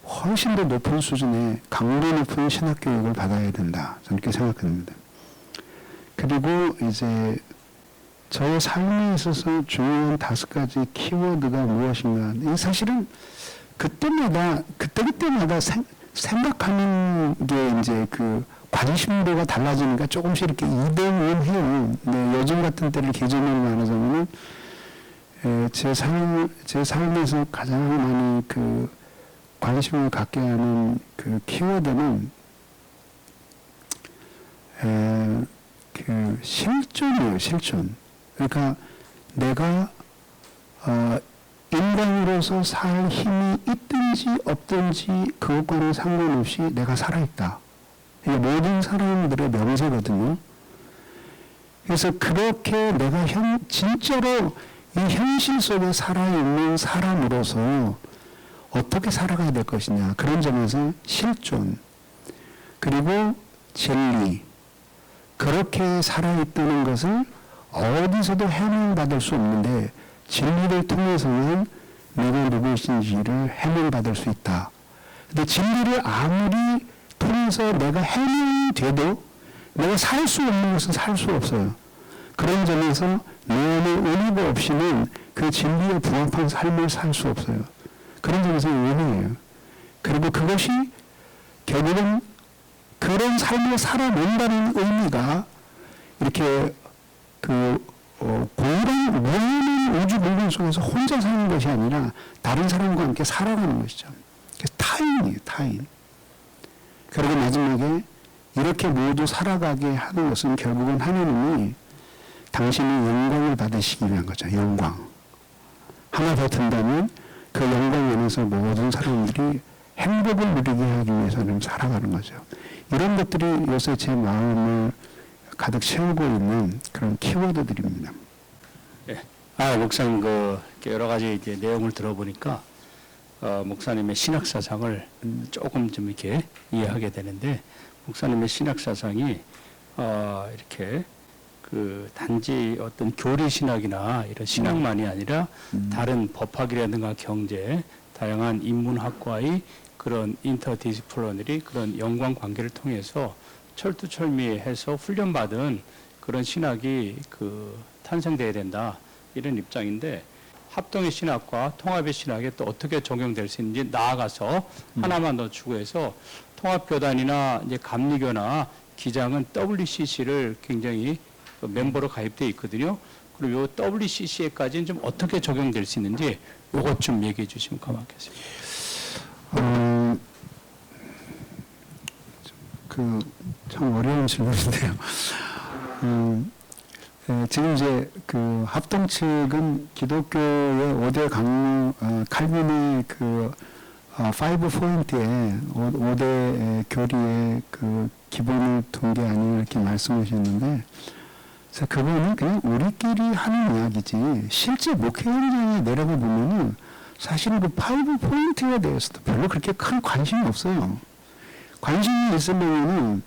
훨씬 더 높은 수준의 강도 높은 신학 교육을 받아야 된다. 저는 그렇게 생각합니다. 그리고 이제 저의 삶에 있어서 중요한 5가지 키워드가 무엇인가. 이 사실은 그때마다 생각하는 게 이제 그 관심도가 달라지니까 조금씩 이렇게 이동해요. 네, 요즘 같은 때를 기준으로 말하자면은 제 삶에서 가장 많이 그 관심을 갖게 하는 그 키워드는 그 실존이에요. 실존. 그러니까 내가 인간으로서 살 힘이 있든지 없든지 그것과는 상관없이 내가 살아있다. 이게 모든 사람들의 명세거든요. 그래서 그렇게 내가 진짜로 이 현실 속에 살아있는 사람으로서 어떻게 살아가야 될 것이냐. 그런 점에서 실존, 그리고 진리, 그렇게 살아있다는 것을 어디서도 해명받을 수 없는데 진리를 통해서는 내가 누구신지를 해명받을 수 있다. 근데 진리를 아무리 통해서 내가 해명이 돼도 내가 살 수 없는 것은 살 수 없어요. 그런 점에서 내 안에 은혜가 없이는 그 진리에 부합한 삶을 살 수 없어요. 그런 점에서 은혜예요. 그리고 그것이 결국은 그런 삶을 살아낸다는 의미가 이렇게 고유한 무한한 우주 공간 속에서 혼자 사는 것이 아니라 다른 사람과 함께 살아가는 것이죠. 타인이에요, 타인. 그리고 마지막에 이렇게 모두 살아가게 하는 것은 결국은 하나님이 당신이 영광을 받으시기 위한 거죠. 영광. 하나 더 든다면 그 영광 안에서 모든 사람들이 행복을 누리게 하기 위해서는 살아가는 거죠. 이런 것들이 요새 제 마음을 가득 채우고 있는 그런 키워드들입니다. 예. 목사님 여러 가지 이제 내용을 들어보니까 목사님의 신학 사상을 조금 좀 이렇게 이해하게 되는데, 목사님의 신학 사상이 이렇게 그 단지 어떤 교리 신학이나 이런 신학만이 아니라 다른 법학이라든가 경제, 다양한 인문학과의 그런 인터디시플리너리 그런 연관 관계를 통해서 철두철미해서 훈련받은 그런 신학이 탄생돼야 된다, 이런 입장인데, 합동의 신학과 통합의 신학에 또 어떻게 적용될 수 있는지 나아가서 하나만 더 추구해서 통합교단이나 이제 감리교나 기장은 WCC를 굉장히 멤버로 가입되어 있거든요. 그리고 요 WCC에까지는 좀 어떻게 적용될 수 있는지 요것 좀 얘기해 주시면 고맙겠습니다. 참 어려운 질문인데요. 지금 이제 그 합동 측은 기독교의 5대 강로, 칼빈의 그 5포인트에 5대 교리의 그 기본을 둔 게 아니냐 이렇게 말씀하셨는데, 그래서 그거는 그냥 우리끼리 하는 이야기지, 실제 목회 현장에 내려가 보면은 사실은 그 5포인트에 대해서도 별로 그렇게 큰 관심이 없어요. 관심이 있으려면은,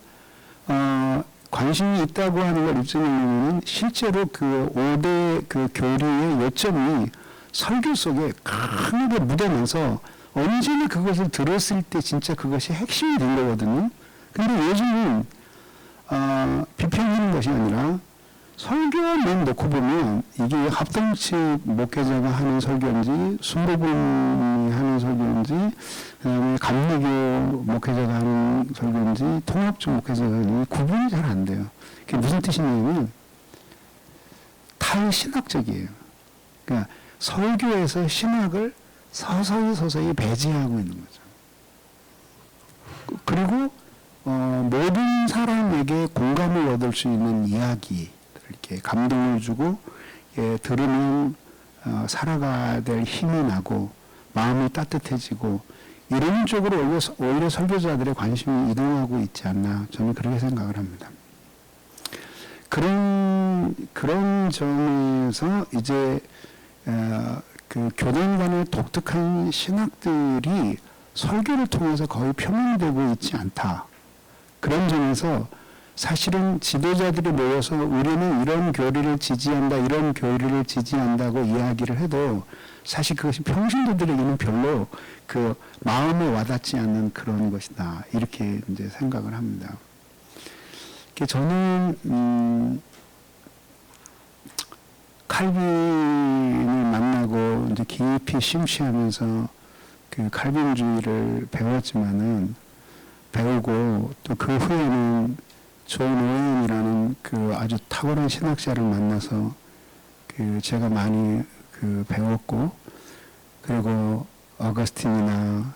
관심이 있다고 하는 걸 입증하려면 실제로 그 5대 그 교리의 요점이 설교 속에 강하게 묻어나서 언제나 그것을 들었을 때 진짜 그것이 핵심이 된 거거든요. 근데 요즘은 비평하는 것이 아니라 설교만 놓고 보면 이게 합동 측 목회자가 하는 설교인지, 순복음이 하는 설교인지, 그다음에 감리교 목회자가 하는 설교인지, 통합적 목회자가 하는 구분이 잘 안 돼요. 그게 무슨 뜻이냐면 탈신학적이에요. 그러니까 설교에서 신학을 서서히 배제하고 있는 거죠. 그리고 모든 사람에게 공감을 얻을 수 있는 이야기, 이렇게 감동을 주고 들으면 살아가야 될 힘이 나고 마음이 따뜻해지고 이런 쪽으로 오히려 설교자들의 관심이 이동하고 있지 않나, 저는 그렇게 생각을 합니다. 그런 점에서 이제 그 교단 간의 독특한 신학들이 설교를 통해서 거의 표명되고 있지 않다. 그런 점에서 사실은 지도자들이 모여서 우리는 이런 교리를 지지한다, 이런 교리를 지지한다고 이야기를 해도 사실 그것이 평신도들에게는 별로 그 마음에 와닿지 않는 그런 것이다. 이렇게 이제 생각을 합니다. 저는 칼빈을 만나고 이제 깊이 심취하면서 그 칼빈주의를 배우고 또 그 후에는 존 오웬이라는 그 아주 탁월한 신학자를 만나서 그 제가 많이 그 배웠고, 그리고 어거스틴이나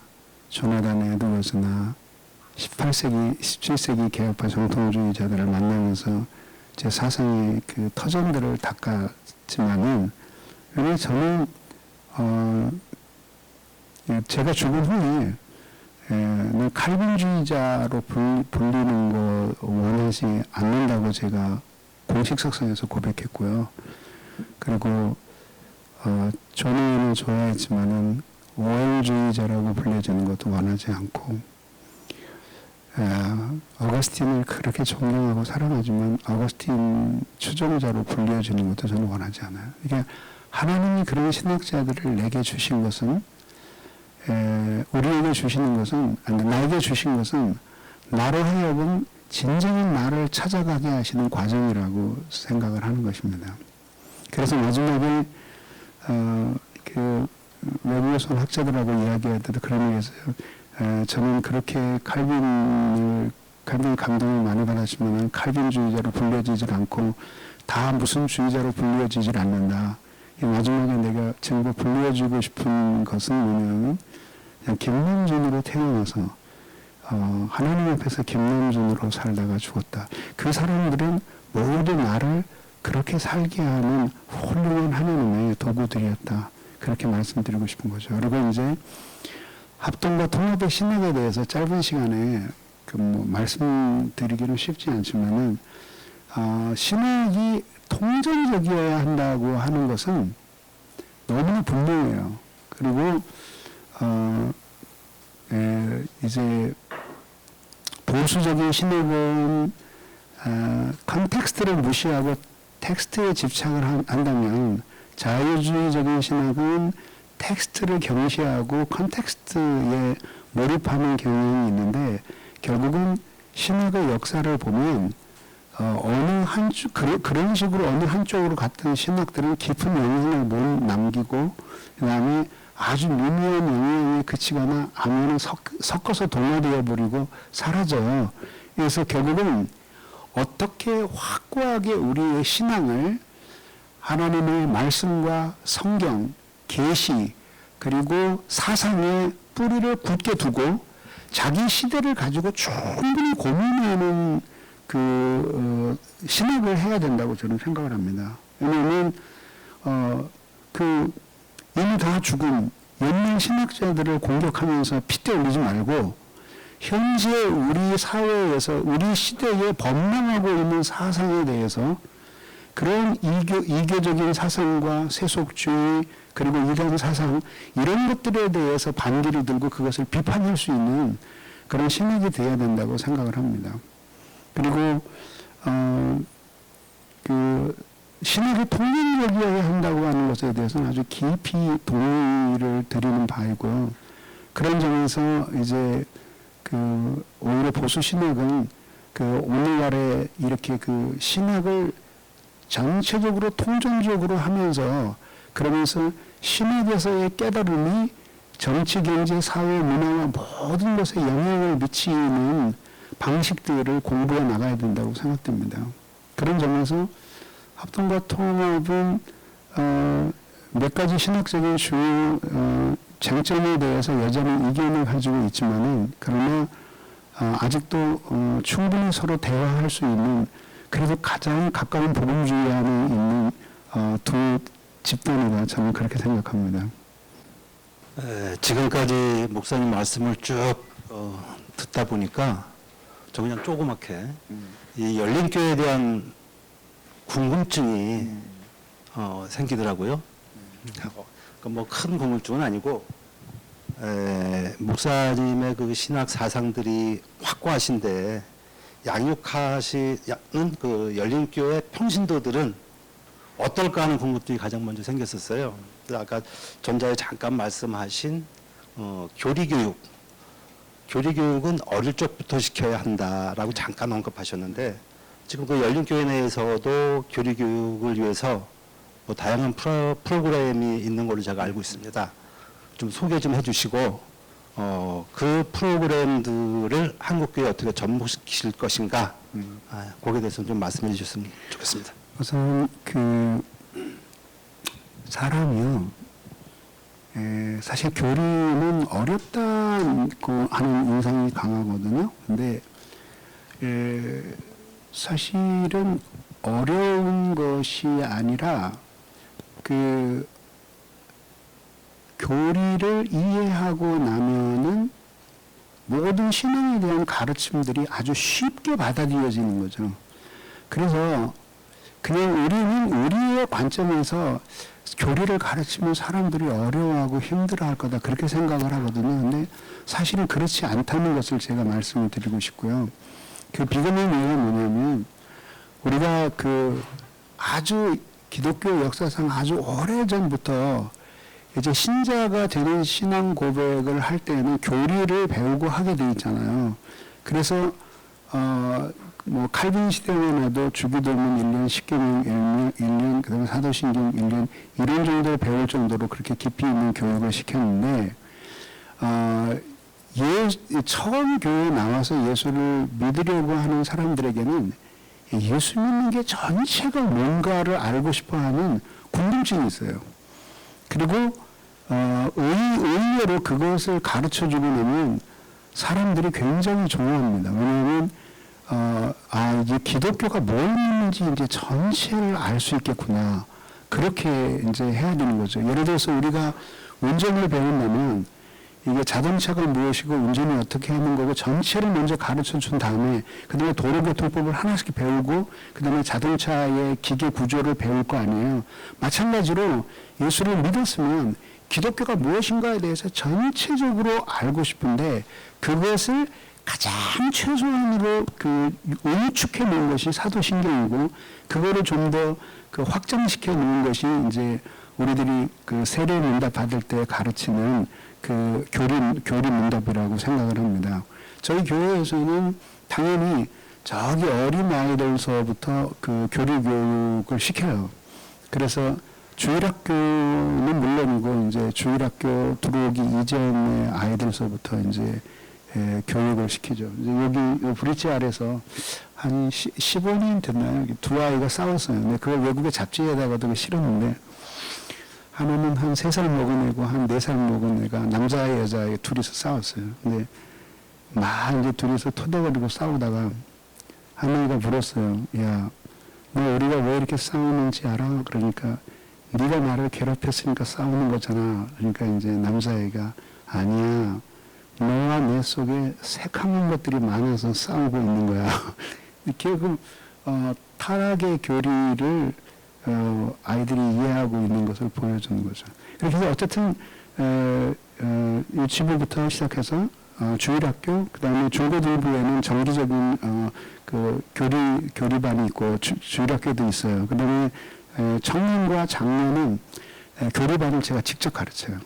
조나단 에드워즈나 18세기, 17세기 개혁파 정통주의자들을 만나면서 제 사상의 그 터전들을 닦았지만은, 왜냐면 저는 제가 죽은 후에 칼빈주의자로 불리는 거 원하지 않는다고 제가 공식 석상에서 고백했고요. 그리고 존 좋아했지만은 오월주의자라고 불려지는 것도 원하지 않고, 어거스틴을 그렇게 존경하고 사랑하지만 어거스틴 추종자로 불려지는 것도 저는 원하지 않아요. 그러니까 하나님이 그런 신학자들을 내게 주신 것은, 우리에게 주시는 것은, 나에게 주신 것은 나로 하여금 진정한 나를 찾아가게 하시는 과정이라고 생각을 하는 것입니다. 그래서 마지막에 그 외국에서 온 학자들하고 이야기할 때도 그런 얘기했어요. 저는 그렇게 칼빈 감동을 많이 받았지만 칼빈주의자로 불려지질 않고 다 무슨 주의자로 불려지질 않는다. 마지막에 내가 전부 불려주고 싶은 것은 뭐냐면 그냥 김남준으로 태어나서 하나님 앞에서 김남준으로 살다가 죽었다. 그 사람들은 모두 나를 그렇게 살게 하는 훌륭한 하나님의 도구들이었다. 그렇게 말씀드리고 싶은 거죠. 그리고 이제 합동과 통합의 신학에 대해서 짧은 시간에 말씀드리기는 쉽지 않지만은 신학이 통전적이어야 한다고 하는 것은 너무나 분명해요. 그리고 이제 보수적인 신학은 컨텍스트를 무시하고 텍스트에 집착을 한다면, 자유주의적인 신학은 텍스트를 경시하고 컨텍스트에 몰입하는 경향이 있는데, 결국은 신학의 역사를 보면 그런 식으로 어느 한쪽으로 갔던 신학들은 깊은 영향을 못 남기고, 그 다음에 아주 미미한 영향에 그치거나 아니면 섞어서 동화되어 버리고 사라져요. 그래서 결국은 어떻게 확고하게 우리의 신앙을 하나님의 말씀과 성경, 계시, 그리고 사상의 뿌리를 굳게 두고 자기 시대를 가지고 충분히 고민하는 신학을 해야 된다고 저는 생각을 합니다. 왜냐하면 이미 다 죽은 옛날 신학자들을 공격하면서 핏대 올리지 말고, 현재 우리 사회에서 우리 시대에 범람하고 있는 사상에 대해서 그런 이교적인 사상과 세속주의, 그리고 이단 사상, 이런 것들에 대해서 반기를 들고 그것을 비판할 수 있는 그런 신학이 되어야 된다고 생각을 합니다. 그리고 신학이 통일적이어야 한다고 하는 것에 대해서는 아주 깊이 동의를 드리는 바이고요. 그런 점에서 이제 오히려 보수 신학은 오늘날에 이렇게 신학을 전체적으로 통전적으로 하면서, 그러면서 신학에서의 깨달음이 정치, 경제, 사회, 문화와 모든 것에 영향을 미치는 방식들을 공부해 나가야 된다고 생각됩니다. 그런 점에서 합동과 통합은 몇 가지 신학적인 주요 쟁점에 대해서 여전히 이견을 가지고 있지만은, 그러나 아직도 충분히 서로 대화할 수 있는, 그래도 가장 가까운 복음주의 안에 있는 두 집단이다, 저는 그렇게 생각합니다. 지금까지 목사님 말씀을 쭉 듣다 보니까 저 그냥 조그맣게 이 열린교회에 대한 궁금증이 생기더라고요. 뭐 큰 건물주는 아니고 목사님의 그 신학 사상들이 확고하신데 양육하시는 그 열린교회 평신도들은 어떨까 하는 궁금증이 가장 먼저 생겼었어요. 아까 전자에 잠깐 말씀하신 교리교육은 어릴 적부터 시켜야 한다라고 잠깐 언급하셨는데 지금 그 열린교회 내에서도 교리교육을 위해서 뭐 다양한 프로그램이 있는 걸로 제가 알고 있습니다. 좀 소개 좀 해주시고 그 프로그램들을 한국교회에 어떻게 접목시킬 것인가 거기에 대해서 좀 말씀해 주셨으면 좋겠습니다. 우선 그 사람이요, 사실 교리는 어렵다고 하는 인상이 강하거든요. 근데 사실은 어려운 것이 아니라 그 교리를 이해하고 나면은 모든 신앙에 대한 가르침들이 아주 쉽게 받아들여지는 거죠. 그래서 그냥 우리는 우리의 관점에서 교리를 가르치면 사람들이 어려워하고 힘들어할 거다 그렇게 생각을 하거든요. 근데 사실은 그렇지 않다는 것을 제가 말씀을 드리고 싶고요. 그 비근의 이유가 뭐냐면 우리가 그 아주 기독교 역사상 아주 오래전부터 이제 신자가 되는 신앙 고백을 할 때는 교리를 배우고 하게 돼 있잖아요. 그래서 뭐 칼빈 시대만 해도 주기도문 1년, 십계명 1년, 그다음에 사도신경 1년 이런 정도를 배울 정도로 그렇게 깊이 있는 교육을 시켰는데 처음 교회에 나와서 예수를 믿으려고 하는 사람들에게는 예수 믿는 게 전체가 뭔가를 알고 싶어하는 궁금증이 있어요. 그리고 의외로 그것을 가르쳐주고 나면 사람들이 굉장히 좋아합니다. 왜냐하면 이제 기독교가 뭘 믿는지 이제 전체를 알 수 있겠구나. 그렇게 이제 해야 되는 거죠. 예를 들어서 우리가 운전을 배운다면 이게 자동차가 무엇이고 운전이 어떻게 하는 거고 전체를 먼저 가르쳐 준 다음에 그다음에 도로교통법을 하나씩 배우고 그다음에 자동차의 기계 구조를 배울 거 아니에요. 마찬가지로 예수를 믿었으면 기독교가 무엇인가에 대해서 전체적으로 알고 싶은데 그것을 가장 최소한으로 그 응축해 놓은 것이 사도신경이고 그거를 좀 더 그 확장시켜 놓은 것이 이제 우리들이 그 세례 문답 받을 때 가르치는 그 교리 문답이라고 생각을 합니다. 저희 교회에서는 당연히 저기 어린 아이들서부터 그 교리 교육을 시켜요. 그래서 주일학교는 물론이고 이제 주일학교 들어오기 이전의 아이들서부터 이제 교육을 시키죠. 이제 여기 브릿지 아래서 한 15년 됐나요? 두 아이가 싸웠어요. 근데 그걸 외국에 잡지에다가도 실었는데 하나는 한 3살 먹은 애고 한 4살 먹은 애가 남자애 여자애 둘이서 싸웠어요. 근데 막 이제 둘이서 토닥거리고 싸우다가 하나가 물었어요. 야, 너 우리가 왜 이렇게 싸우는지 알아? 그러니까 네가 나를 괴롭혔으니까 싸우는 거잖아. 그러니까 이제 남자애가 아니야. 너와 내 속에 새카만 것들이 많아서 싸우고 있는 거야. 결국 타락의 교리를 아이들이 이해하고 있는 것을 보여주는 거죠. 그렇게 해서 어쨌든 유치부부터 시작해서 주일학교, 그 다음에 중고등부에는 정기적인 그 교리반이 있고 주일학교도 있어요. 그 다음에 청년과 장년은 교리반을 제가 직접 가르쳐요.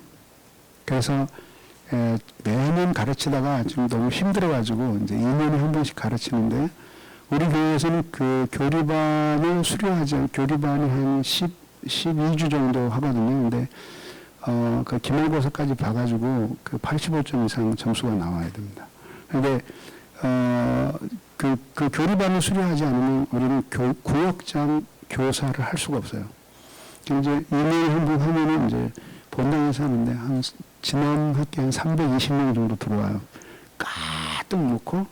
그래서 매년 가르치다가 좀 너무 힘들어가지고 이제 2년에 한 번씩 가르치는데 우리 교회에서는 그 교리반을 수료하지 교리반이 한 12주 정도 하거든요. 근데 그 기말고사까지 봐가지고 그 85점 이상 점수가 나와야 됩니다. 근데 그 교리반을 수료하지 않으면 우리는 구역장 교사를 할 수가 없어요. 이제 2년에 한 번 하면은 이제 본당에서 하는데 한 지난 학기에 한 320명 정도 들어와요. 가득 놓고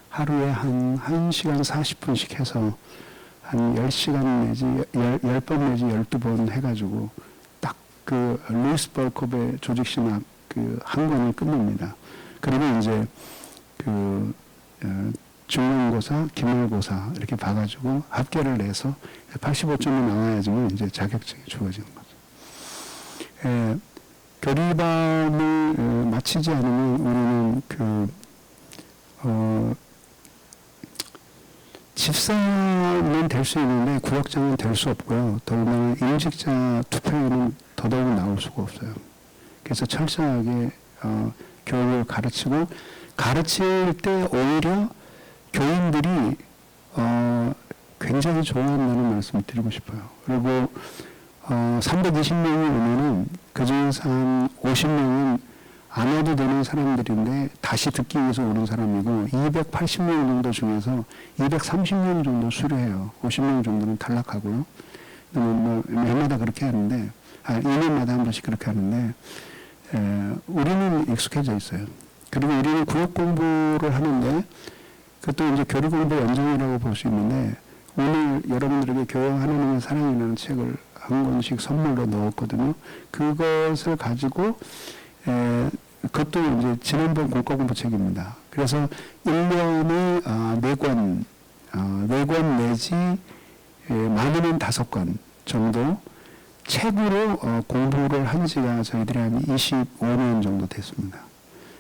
하루에 한 1시간 40분씩 해서 한 10시간 내지 10번 내지 12번 해가지고 딱 그 루이스 벌콥의 조직신학 그 한 권을 끝냅니다. 그리고 이제 그 중간고사, 기말고사 이렇게 봐가지고 합계를 내서 85점이 나와야지만 이제 자격증이 주어지는 거죠. 교리반을 마치지 않으면 우리는 집사는 될 수 있는데 구역장은 될 수 없고요. 더군다나 임직자 투표율은 더더욱 나올 수가 없어요. 그래서 철저하게 교육을 가르치고 가르칠 때 오히려 교인들이 굉장히 좋아한다는 말씀을 드리고 싶어요. 그리고 320명이 오면은 그 중에서 한 50명은 안 와도 되는 사람들인데 다시 듣기 위해서 오는 사람이고 280명 정도 중에서 230명 정도 수료해요. 50명 정도는 탈락하고요. 매마다 그렇게 하는데 2년마다 한 번씩 그렇게 하는데 우리는 익숙해져 있어요. 그리고 우리는 구역 공부를 하는데 그것도 이제 교리 공부 연장이라고 볼 수 있는데 오늘 여러분들에게 교양 하나님의 사랑이라는 책을 한 권씩 선물로 넣었거든요. 그것을 가지고 그것도 이제 지난번 국가공부 책입니다. 그래서 1년에 4권 내지 많으면 5권 정도 책으로 공부를 한 지가 저희들이 한 25년 정도 됐습니다.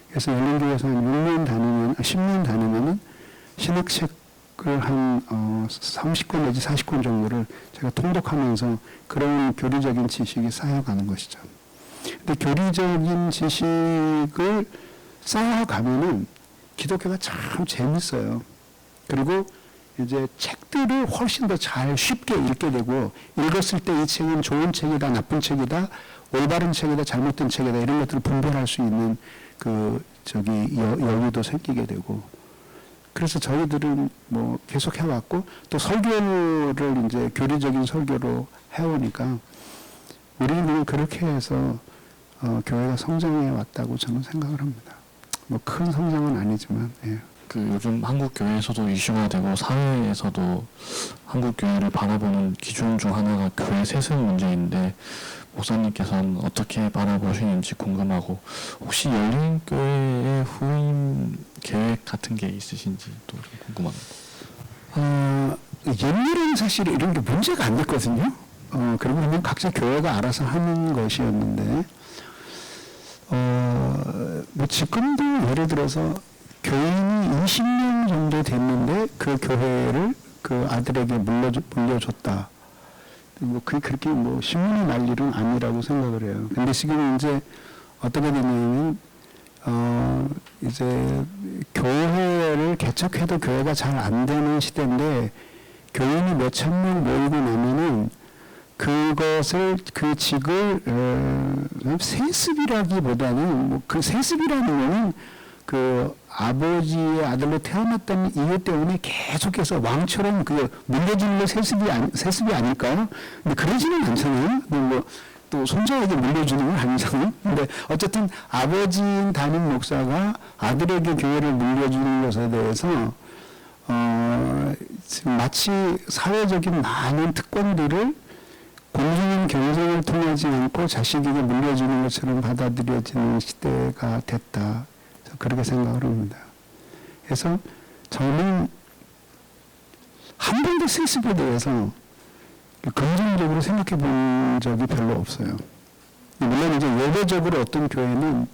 그래서 열린교회에서 한 6년 다니면, 10년 다니면은 신학책을 한 30권 내지 40권 정도를 제가 통독하면서 그런 교리적인 지식이 쌓여가는 것이죠. 근데 교리적인 지식을 쌓아가면은 기독교가 참 재밌어요. 그리고 이제 책들을 훨씬 더 잘 쉽게 읽게 되고 읽었을 때 이 책은 좋은 책이다, 나쁜 책이다, 올바른 책이다, 잘못된 책이다 이런 것들을 분별할 수 있는 여유도 생기게 되고 그래서 저희들은 뭐 계속 해왔고 또 설교를 이제 교리적인 설교로 해오니까 우리는 그렇게 해서 교회가 성장해 왔다고 저는 생각을 합니다. 뭐 큰 성장은 아니지만. 예. 그 요즘 한국 교회에서도 이슈가 되고 사회에서도 한국 교회를 바라보는 기준 중 하나가 교회 세습 문제인데 목사님께서는 어떻게 바라보시는지 궁금하고 혹시 열린교회의 후임 계획 같은 게 있으신지 또 좀 궁금합니다. 옛날에는 사실 이런 게 문제가 안 됐거든요. 그리고 그냥 각자 교회가 알아서 하는 것이었는데 뭐 지금도 예를 들어서 교인이 20명 정도 됐는데 그 교회를 그 아들에게 물려줬다. 뭐 그렇게 뭐 신문이 날 일은 아니라고 생각을 해요. 근데 지금 이제 어떻게 되냐면 이제 교회를 개척해도 교회가 잘 안 되는 시대인데 교인이 몇천 명 모이고 나면은 그것을 그 직을 세습이라기보다는 뭐 그 세습이라는 거는 그 아버지의 아들로 태어났다는 이유 때문에 계속해서 왕처럼 그 물려주는 게 세습이 아닐까요? 근데 그러지는 않잖아요. 뭐 또 손자에게 물려주는 건 아니잖아요. 근데 어쨌든 아버지인 담임 목사가 아들에게 교회를 물려주는 것에 대해서 지금 마치 사회적인 많은 특권들을 공정한 경쟁을 통하지 않고 자식에게 물려주는 것처럼 받아들여지는 시대가 됐다. 그렇게 생각을 합니다. 그래서 저는 한 번도 세습에 대해서 긍정적으로 생각해 본 적이 별로 없어요. 물론 이제 예외적으로 어떤 교회는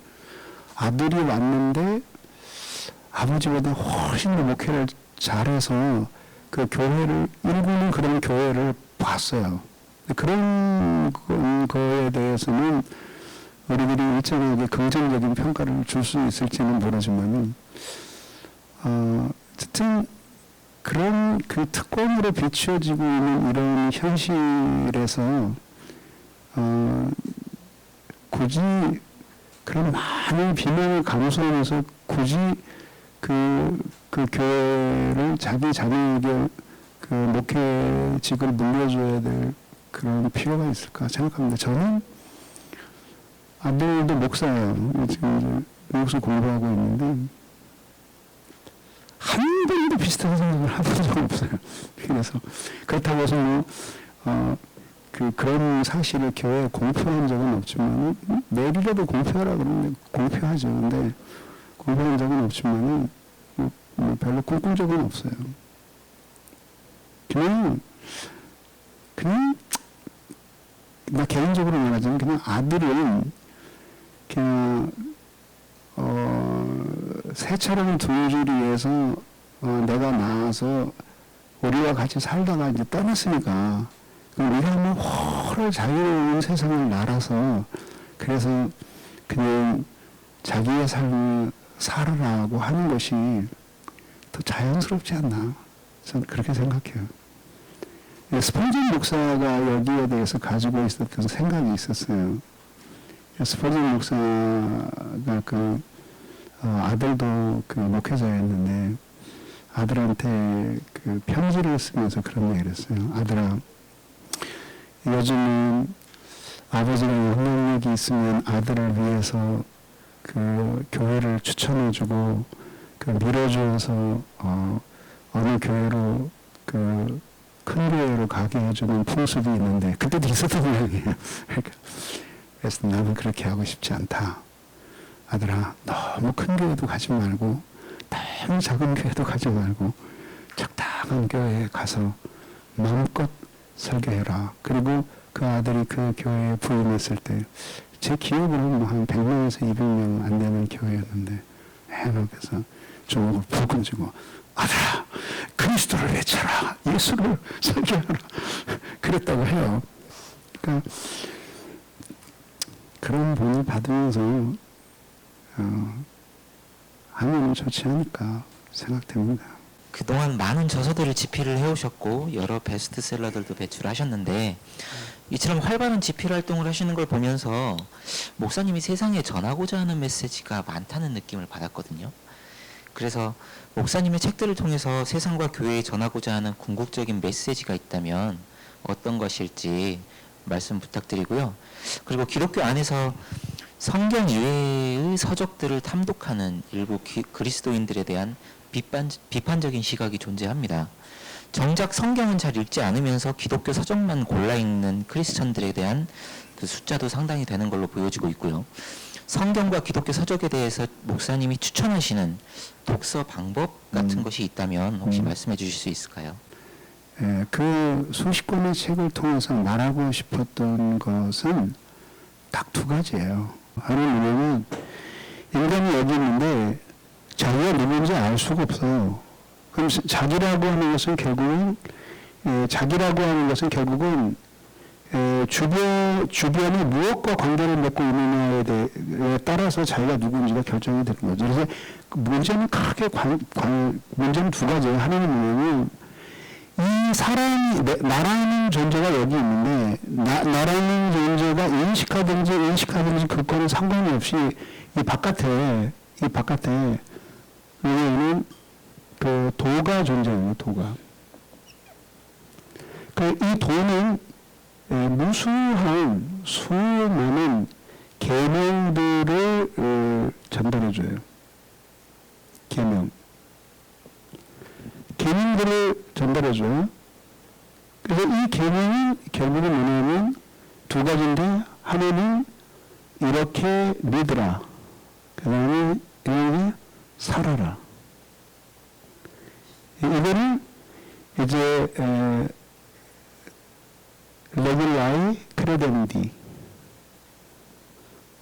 아들이 왔는데 아버지보다 훨씬 더 목회를 잘해서 그 교회를 일구는 그런 교회를 봤어요. 그런 거에 대해서는 우리들이 일정하게 긍정적인 평가를 줄 수 있을지는 모르지만은 어쨌든 그런 그 특권으로 비추어지고 있는 이런 현실에서 굳이 그런 많은 비명을 감수하면서 굳이 그 교회를 자기 자녀에게 그 목회직을 물려줘야 될 그런 필요가 있을까 생각합니다. 저는 아들도 목사예요. 지금 이제 미국에서 공부하고 있는데 한 번도 비슷한 생각을 해본 적은 없어요. 그래서 그렇다고 해서 뭐 그런 사실을 교회에 공표한 적은 없지만 내일이라도 공표하라 그러면 공표하죠. 근데 공표한 적은 없지만 뭐 별로 꿈꾼 적은 없어요. 그냥 나 개인적으로 말하자면 그냥 아들은 그냥 새처럼 둥지리에서 내가 낳아서 우리와 같이 살다가 이제 떠났으니까 우리가 뭐 훨 자유로운 세상을 날아서 그래서 그냥 자기의 삶을 살아라고 하는 것이 더 자연스럽지 않나 저는 그렇게 생각해요. 스펄전 목사가 여기에 대해서 가지고 있었던 생각이 있었어요. 스펄전 목사가 아들도 목회자였는데 아들한테 편지를 쓰면서 그런 얘기를 했어요. 아들아, 요즘은 아버지가 영향력이 있으면 아들을 위해서 교회를 추천해주고 밀어주어서 어느 교회로 큰 교회로 가게 해주는 풍습이 있는데 그때도 있었던 모양이에요. 그래서 나는 그렇게 하고 싶지 않다. 아들아, 너무 큰 교회도 가지 말고 너무 작은 교회도 가지 말고 적당한 교회에 가서 마음껏 설교해라. 그리고 그 아들이 그 교회에 부임했을 때 제 기억으로는 한 100명에서 200명 안 되는 교회였는데 해놓고서 주먹을 불끈 쥐고 아들아, 그리스도를 외쳐라. 예수를 설교하라. 그랬다고 해요. 그러니까 그런 본을 받으면서 하면 좋지 않을까 생각됩니다. 그동안 많은 저서들을 집필을 해오셨고 여러 베스트셀러들도 배출하셨는데 이처럼 활발한 집필 활동을 하시는 걸 보면서 목사님이 세상에 전하고자 하는 메시지가 많다는 느낌을 받았거든요. 그래서 목사님의 책들을 통해서 세상과 교회에 전하고자 하는 궁극적인 메시지가 있다면 어떤 것일지 말씀 부탁드리고요. 그리고 기독교 안에서 성경 이외의 서적들을 탐독하는 일부 그리스도인들에 대한 비판적인 시각이 존재합니다. 정작 성경은 잘 읽지 않으면서 기독교 서적만 골라 읽는 크리스천들에 대한 그 숫자도 상당히 되는 걸로 보여지고 있고요. 성경과 기독교 서적에 대해서 목사님이 추천하시는 독서 방법 같은 것이 있다면 혹시 말씀해 주실 수 있을까요? 그 수십 권의 책을 통해서 말하고 싶었던 것은 딱 두 가지예요. 하나는 뭐냐면 인간이 여기 있는데 자기가 누군지 알 수가 없어요. 그럼 자기라고 하는 것은 주변이 무엇과 관계를 맺고 있느냐에 따라서 자기가 누군지가 결정이 되는 거죠. 그래서 문제는 크게 문제는 두 가지예요. 하나는 뭐냐면 이 사람이 나라는 존재가 여기 있는데 나라는 존재가 인식하든지 그거는 상관이 없이 이 바깥에 여기에는 그 도가 존재해요. 도가. 이 도는 수많은 계명들을 전달해줘요. 계명들을 전달해줘요. 그래서 이 계명은 결국은 뭐냐면 두 가지인데 하나는 이렇게 믿으라. 그 다음에 이렇게 살아라. 이거는 이제 레귤라이 크레덴디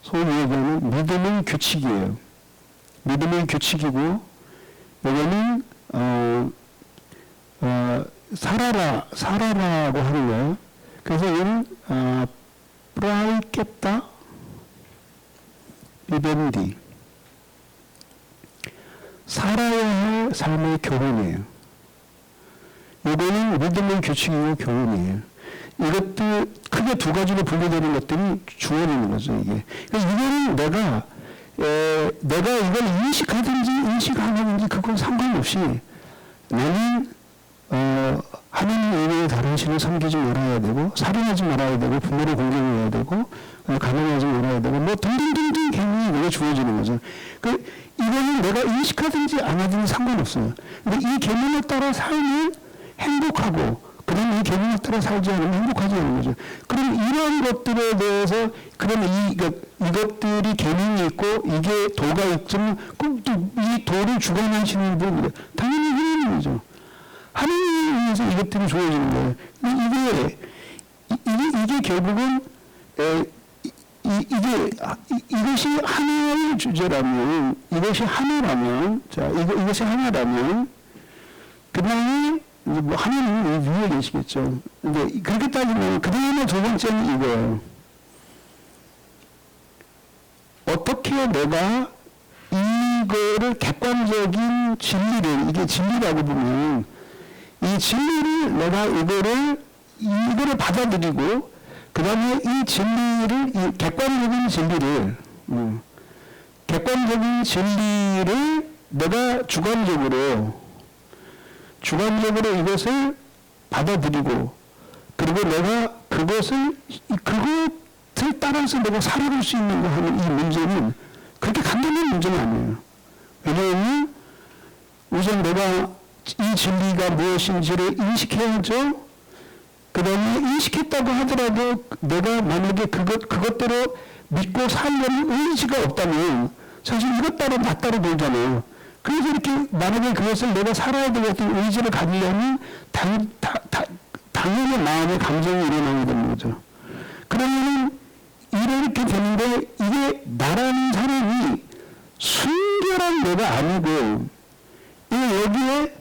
소위 얘기하는 믿음의 규칙이에요. 믿음의 규칙이고 이거는 살아라고 하는 거예요. 그래서 이거는 프라이깼다 비벤디 살아야 할 삶의 교훈이에요. 이거는 믿음의 규칙이고 교훈이에요. 이것도 크게 두 가지로 분류되는 것들이 주어지는 거죠, 이게. 그래서 이거는 내가 이걸 인식하든지 인식 안 하든지 그건 상관없이 나는 하나님 외에 다른 신을 섬기지 말아야 되고 살인하지 말아야 되고 부모를 공경해야 되고 가난하지 말아야 되고 뭐 등등등등 계명이 내가 주어지는 거죠. 이거는 내가 인식하든지 안 하든지 상관없어요. 근데 이 계명에 따라 살면 행복하고 그러면 이 계명에 따라 살지 않으면 행복하지 않은 거죠. 그럼 이러한 것들에 대해서 그러면 이것들이 계명이 있고 이게 도가 있지만 그럼 또 이 도를 주관하시는 분이 당연히 하나님이죠. 하나님에 의해서 이것들이 주어지는 거예요. 이게 결국은 이것이 하나의 주제라면, 이것이 하나라면, 자, 이것이 하나라면, 그 다음에, 뭐, 하나님은 위에 계시겠죠. 근데 그렇게 따지면, 그 다음에 두 번째는 이거예요. 어떻게 내가 이거를 객관적인 진리를, 이게 진리라고 보면, 이 진리를 내가 이거를 받아들이고, 그 다음에 이 진리를, 이 객관적인 진리를 내가 주관적으로 이것을 받아들이고, 그리고 내가 그것을 따라서 내가 살아갈 수 있는가 하는 이 문제는 그렇게 간단한 문제는 아니에요. 왜냐하면 우선 내가 이 진리가 무엇인지를 인식해야죠. 그 다음에 인식했다고 하더라도 내가 만약에 그것대로 믿고 살려는 의지가 없다면 사실 이것 따로 나 따로 놀잖아요. 그래서 이렇게 만약에 그것을 내가 살아야 되겠다는 의지를 가지려면 당연히 마음의 감정이 일어나게 되는 거죠. 그러면 이렇게 되는데 이게 나라는 사람이 순결한 내가 아니고 여기에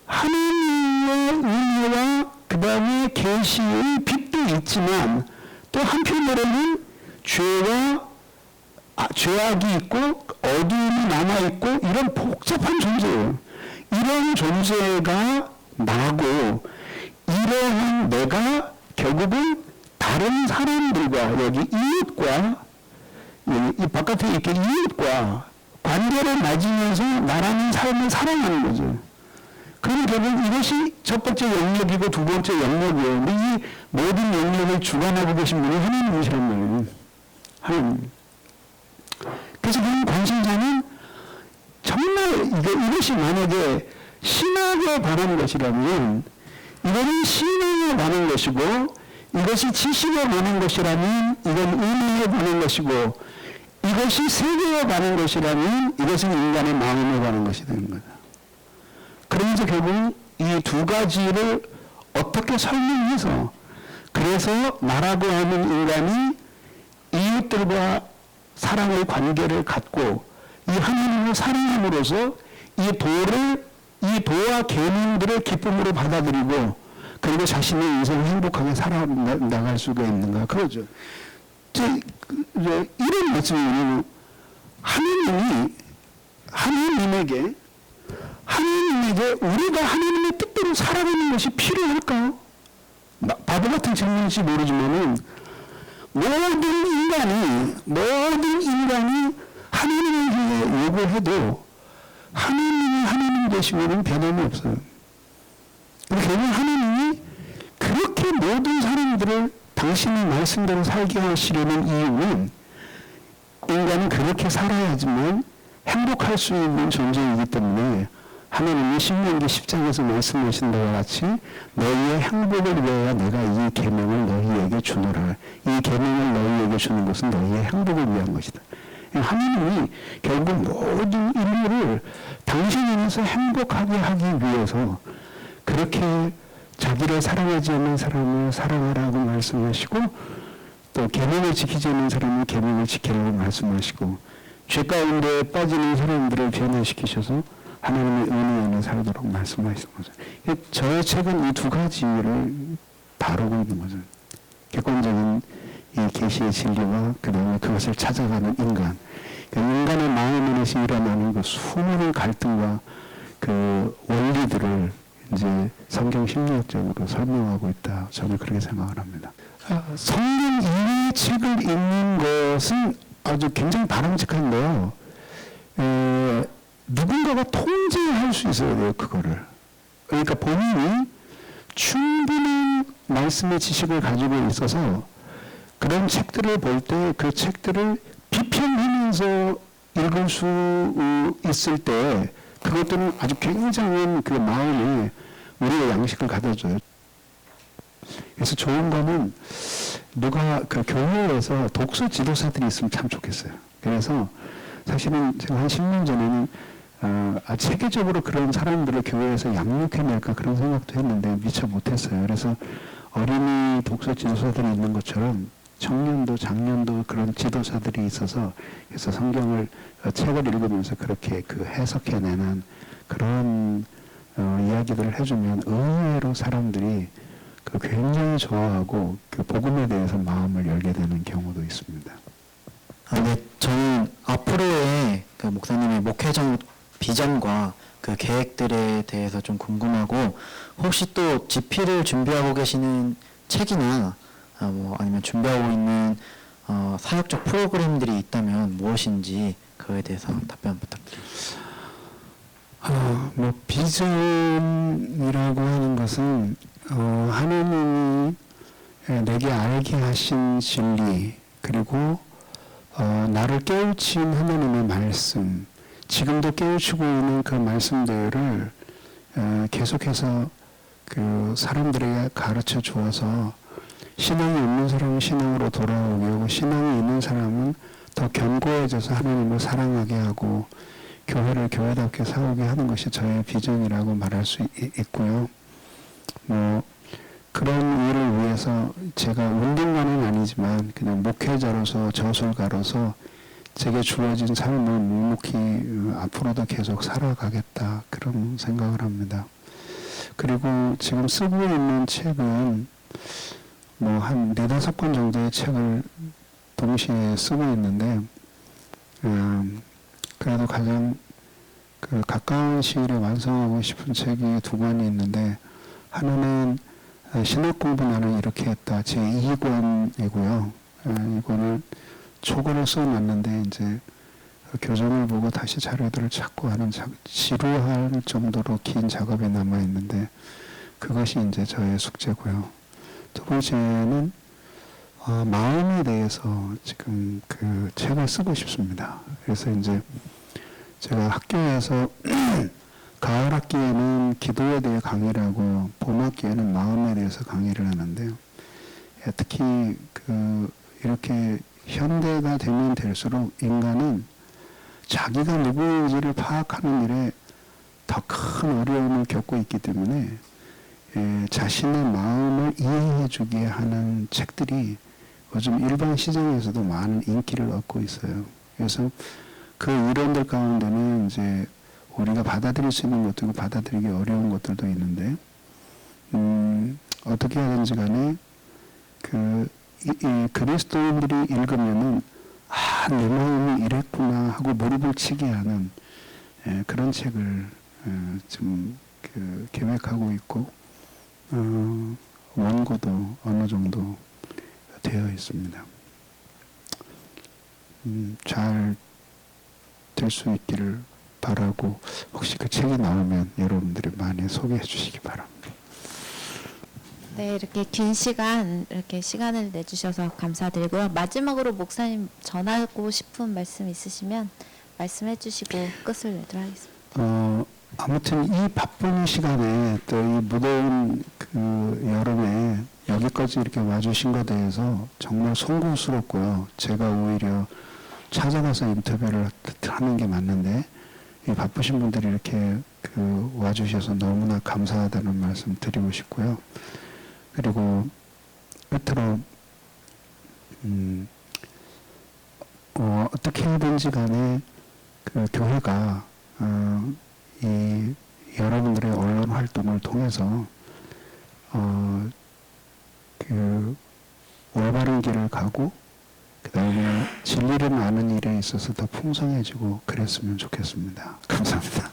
하나님의 은혜와 그 다음에 계시의 빛도 있지만 또 한편으로는 죄악이 있고 어두움이 남아있고 이런 복잡한 존재예요. 이런 존재가 나고 이러한 내가 결국은 다른 사람들과 여기 이웃과 이 바깥에 이렇게 이웃과 관계를 맺으면서 나라는 삶을 살아가는 거죠. 그럼 결국 이것이 첫 번째 영역이고 두 번째 영역이에요. 근데 이 모든 영역을 주관하고 계신 분이 하나님이시란 말이에요. 하나님. 그래서 그 관심사는 정말 이것이 만약에 신학에 관한 것이라면 이거는 신앙에 관한 것이고 이것이 지식에 관한 것이라면 이건 의미에 관한 것이고 이것이 세계에 관한 것이라면 이것은 인간의 마음에 관한 것이 되는 거죠. 그러면서 결국 이 두 가지를 어떻게 설명해서 그래서 나라고 하는 인간이 이웃들과 사랑의 관계를 갖고 이 하나님을 사랑함으로써 이 도와 계민들을 기쁨으로 받아들이고 그리고 자신의 인생을 행복하게 살아나갈 수가 있는가 그러죠. 이런 말씀은 하나님에게 우리가 하나님의 뜻대로 살아가는 것이 필요할까요? 바보 같은 질문일지 모르지만은 모든 인간이 하나님에게 요구해도 하나님이 하나님 되시면은 변함이 없어요. 결국 하나님이 그렇게 모든 사람들을 당신의 말씀대로 살게 하시려는 이유는 인간은 그렇게 살아야지만 행복할 수 있는 존재이기 때문에 하나님이 신명기 10장에서 말씀하신 바와 같이 너희의 행복을 위하여 내가 이 계명을 너희에게 주노라. 이 계명을 너희에게 주는 것은 너희의 행복을 위한 것이다. 하나님이 결국 모든 인류를 당신 안에서 행복하게 하기 위해서 그렇게 자기를 사랑하지 않는 사람을 사랑하라고 말씀하시고 또 계명을 지키지 않는 사람은 계명을 지키라고 말씀하시고 죄 가운데 빠지는 사람들을 변화시키셔서 하나님의 은혜 안에 살도록 말씀하시는 거죠. 저의 책은 이 두 가지를 다루고 있는 거죠. 객관적인 이 계시의 진리와 그 다음에 그것을 찾아가는 인간. 인간의 마음 안에서 일어나는 그 수많은 갈등과 그 원리들을 이제 성경 심리학적으로 설명하고 있다. 저는 그렇게 생각을 합니다. 성경 이외의 책을 읽는 것은 아주 굉장히 바람직한데요. 누군가가 통제할 수 있어야 돼요, 그거를. 그러니까 본인이 충분한 말씀의 지식을 가지고 있어서 그런 책들을 볼 때 그 책들을 비평하면서 읽을 수 있을 때 그것들은 아주 굉장한 그 마음에 우리의 양식을 가져줘요. 그래서 좋은 거는 누가 그 교회에서 독서 지도사들이 있으면 참 좋겠어요. 그래서 사실은 제가 한 10년 전에는 체계적으로 그런 사람들을 교회에서 양육해낼까 그런 생각도 했는데 미처 못했어요. 그래서 어린이 독서 지도사들이 있는 것처럼 청년도 장년도 그런 지도자들이 있어서 그래서 성경을 책을 읽으면서 그렇게 그 해석해내는 그런 이야기들을 해주면 의외로 사람들이 그 굉장히 좋아하고 그 복음에 대해서 마음을 열게 되는 경우도 있습니다. 네, 저는 앞으로의 그 목사님의 목회적 비전과 그 계획들에 대해서 좀 궁금하고 혹시 또 집필을 준비하고 계시는 책이나 뭐 아니면 준비하고 있는 사역적 프로그램들이 있다면 무엇인지 그에 대해서 답변 부탁드립니다. 뭐 비전이라고 하는 것은 하나님이 내게 알게 하신 진리 그리고 나를 깨우친 하나님의 말씀 지금도 깨우치고 있는 그 말씀들을 계속해서 그 사람들에게 가르쳐 주어서 신앙이 없는 사람은 신앙으로 돌아오게 하고 신앙이 있는 사람은 더 견고해져서 하나님을 사랑하게 하고 교회를 교회답게 세우게 하는 것이 저의 비전이라고 말할 수 있고요. 뭐 그런 일을 위해서 제가 운동가는 아니지만 그냥 목회자로서 저술가로서 제게 주어진 삶을 묵묵히 앞으로도 계속 살아가겠다 그런 생각을 합니다. 그리고 지금 쓰고 있는 책은 뭐 한 4-5권 정도의 책을 동시에 쓰고 있는데 그래도 가장 그 가까운 시일에 완성하고 싶은 책이 2권이 있는데 하나는 신학 공부 나는 이렇게 했다 제 2권이고요. 이거는 초고를 써놨는데 이제 교정을 보고 다시 자료들을 찾고 하는 지루할 정도로 긴 작업이 남아 있는데 그것이 이제 저의 숙제고요. 두 번째는 마음에 대해서 지금 그 책을 쓰고 싶습니다. 그래서 이제 제가 학교에서 가을 학기에는 기도에 대해 강의를 하고 봄 학기에는 마음에 대해서 강의를 하는데요. 특히 그 이렇게 현대가 되면 될수록 인간은 자기가 누구인지를 파악하는 일에 더 큰 어려움을 겪고 있기 때문에 자신의 마음을 이해해주게 하는 책들이 요즘 일반 시장에서도 많은 인기를 얻고 있어요. 그래서 그 이론들 가운데는 이제 우리가 받아들일 수 있는 것도 있고 받아들이기 어려운 것들도 있는데 어떻게 하든지 간에 이 그리스도인들이 읽으면은 내 마음이 이랬구나 하고 무릎을 치게 하는 그런 책을 지금 계획하고 있고 원고도 어느 정도 되어 있습니다. 잘 될 수 있기를 바라고 혹시 그 책이 나오면 여러분들이 많이 소개해 주시기 바랍니다. 네, 이렇게 긴 시간 이렇게 시간을 내주셔서 감사드리고요. 마지막으로 목사님 전하고 싶은 말씀 있으시면 말씀해 주시고 끝을 내도록 하겠습니다. 아무튼 이 바쁜 시간에 또 이 무더운 그 여름에 여기까지 이렇게 와주신 것에 대해서 정말 송구스럽고요. 제가 오히려 찾아가서 인터뷰를 하는 게 맞는데 이 바쁘신 분들이 이렇게 와주셔서 너무나 감사하다는 말씀 드리고 싶고요. 그리고 끝으로 어떻게든지 간에 그 교회가 이 여러분들의 언론 활동을 통해서 그 올바른 길을 가고 그 다음에 진리를 아는 일에 있어서 더 풍성해지고 그랬으면 좋겠습니다. 감사합니다.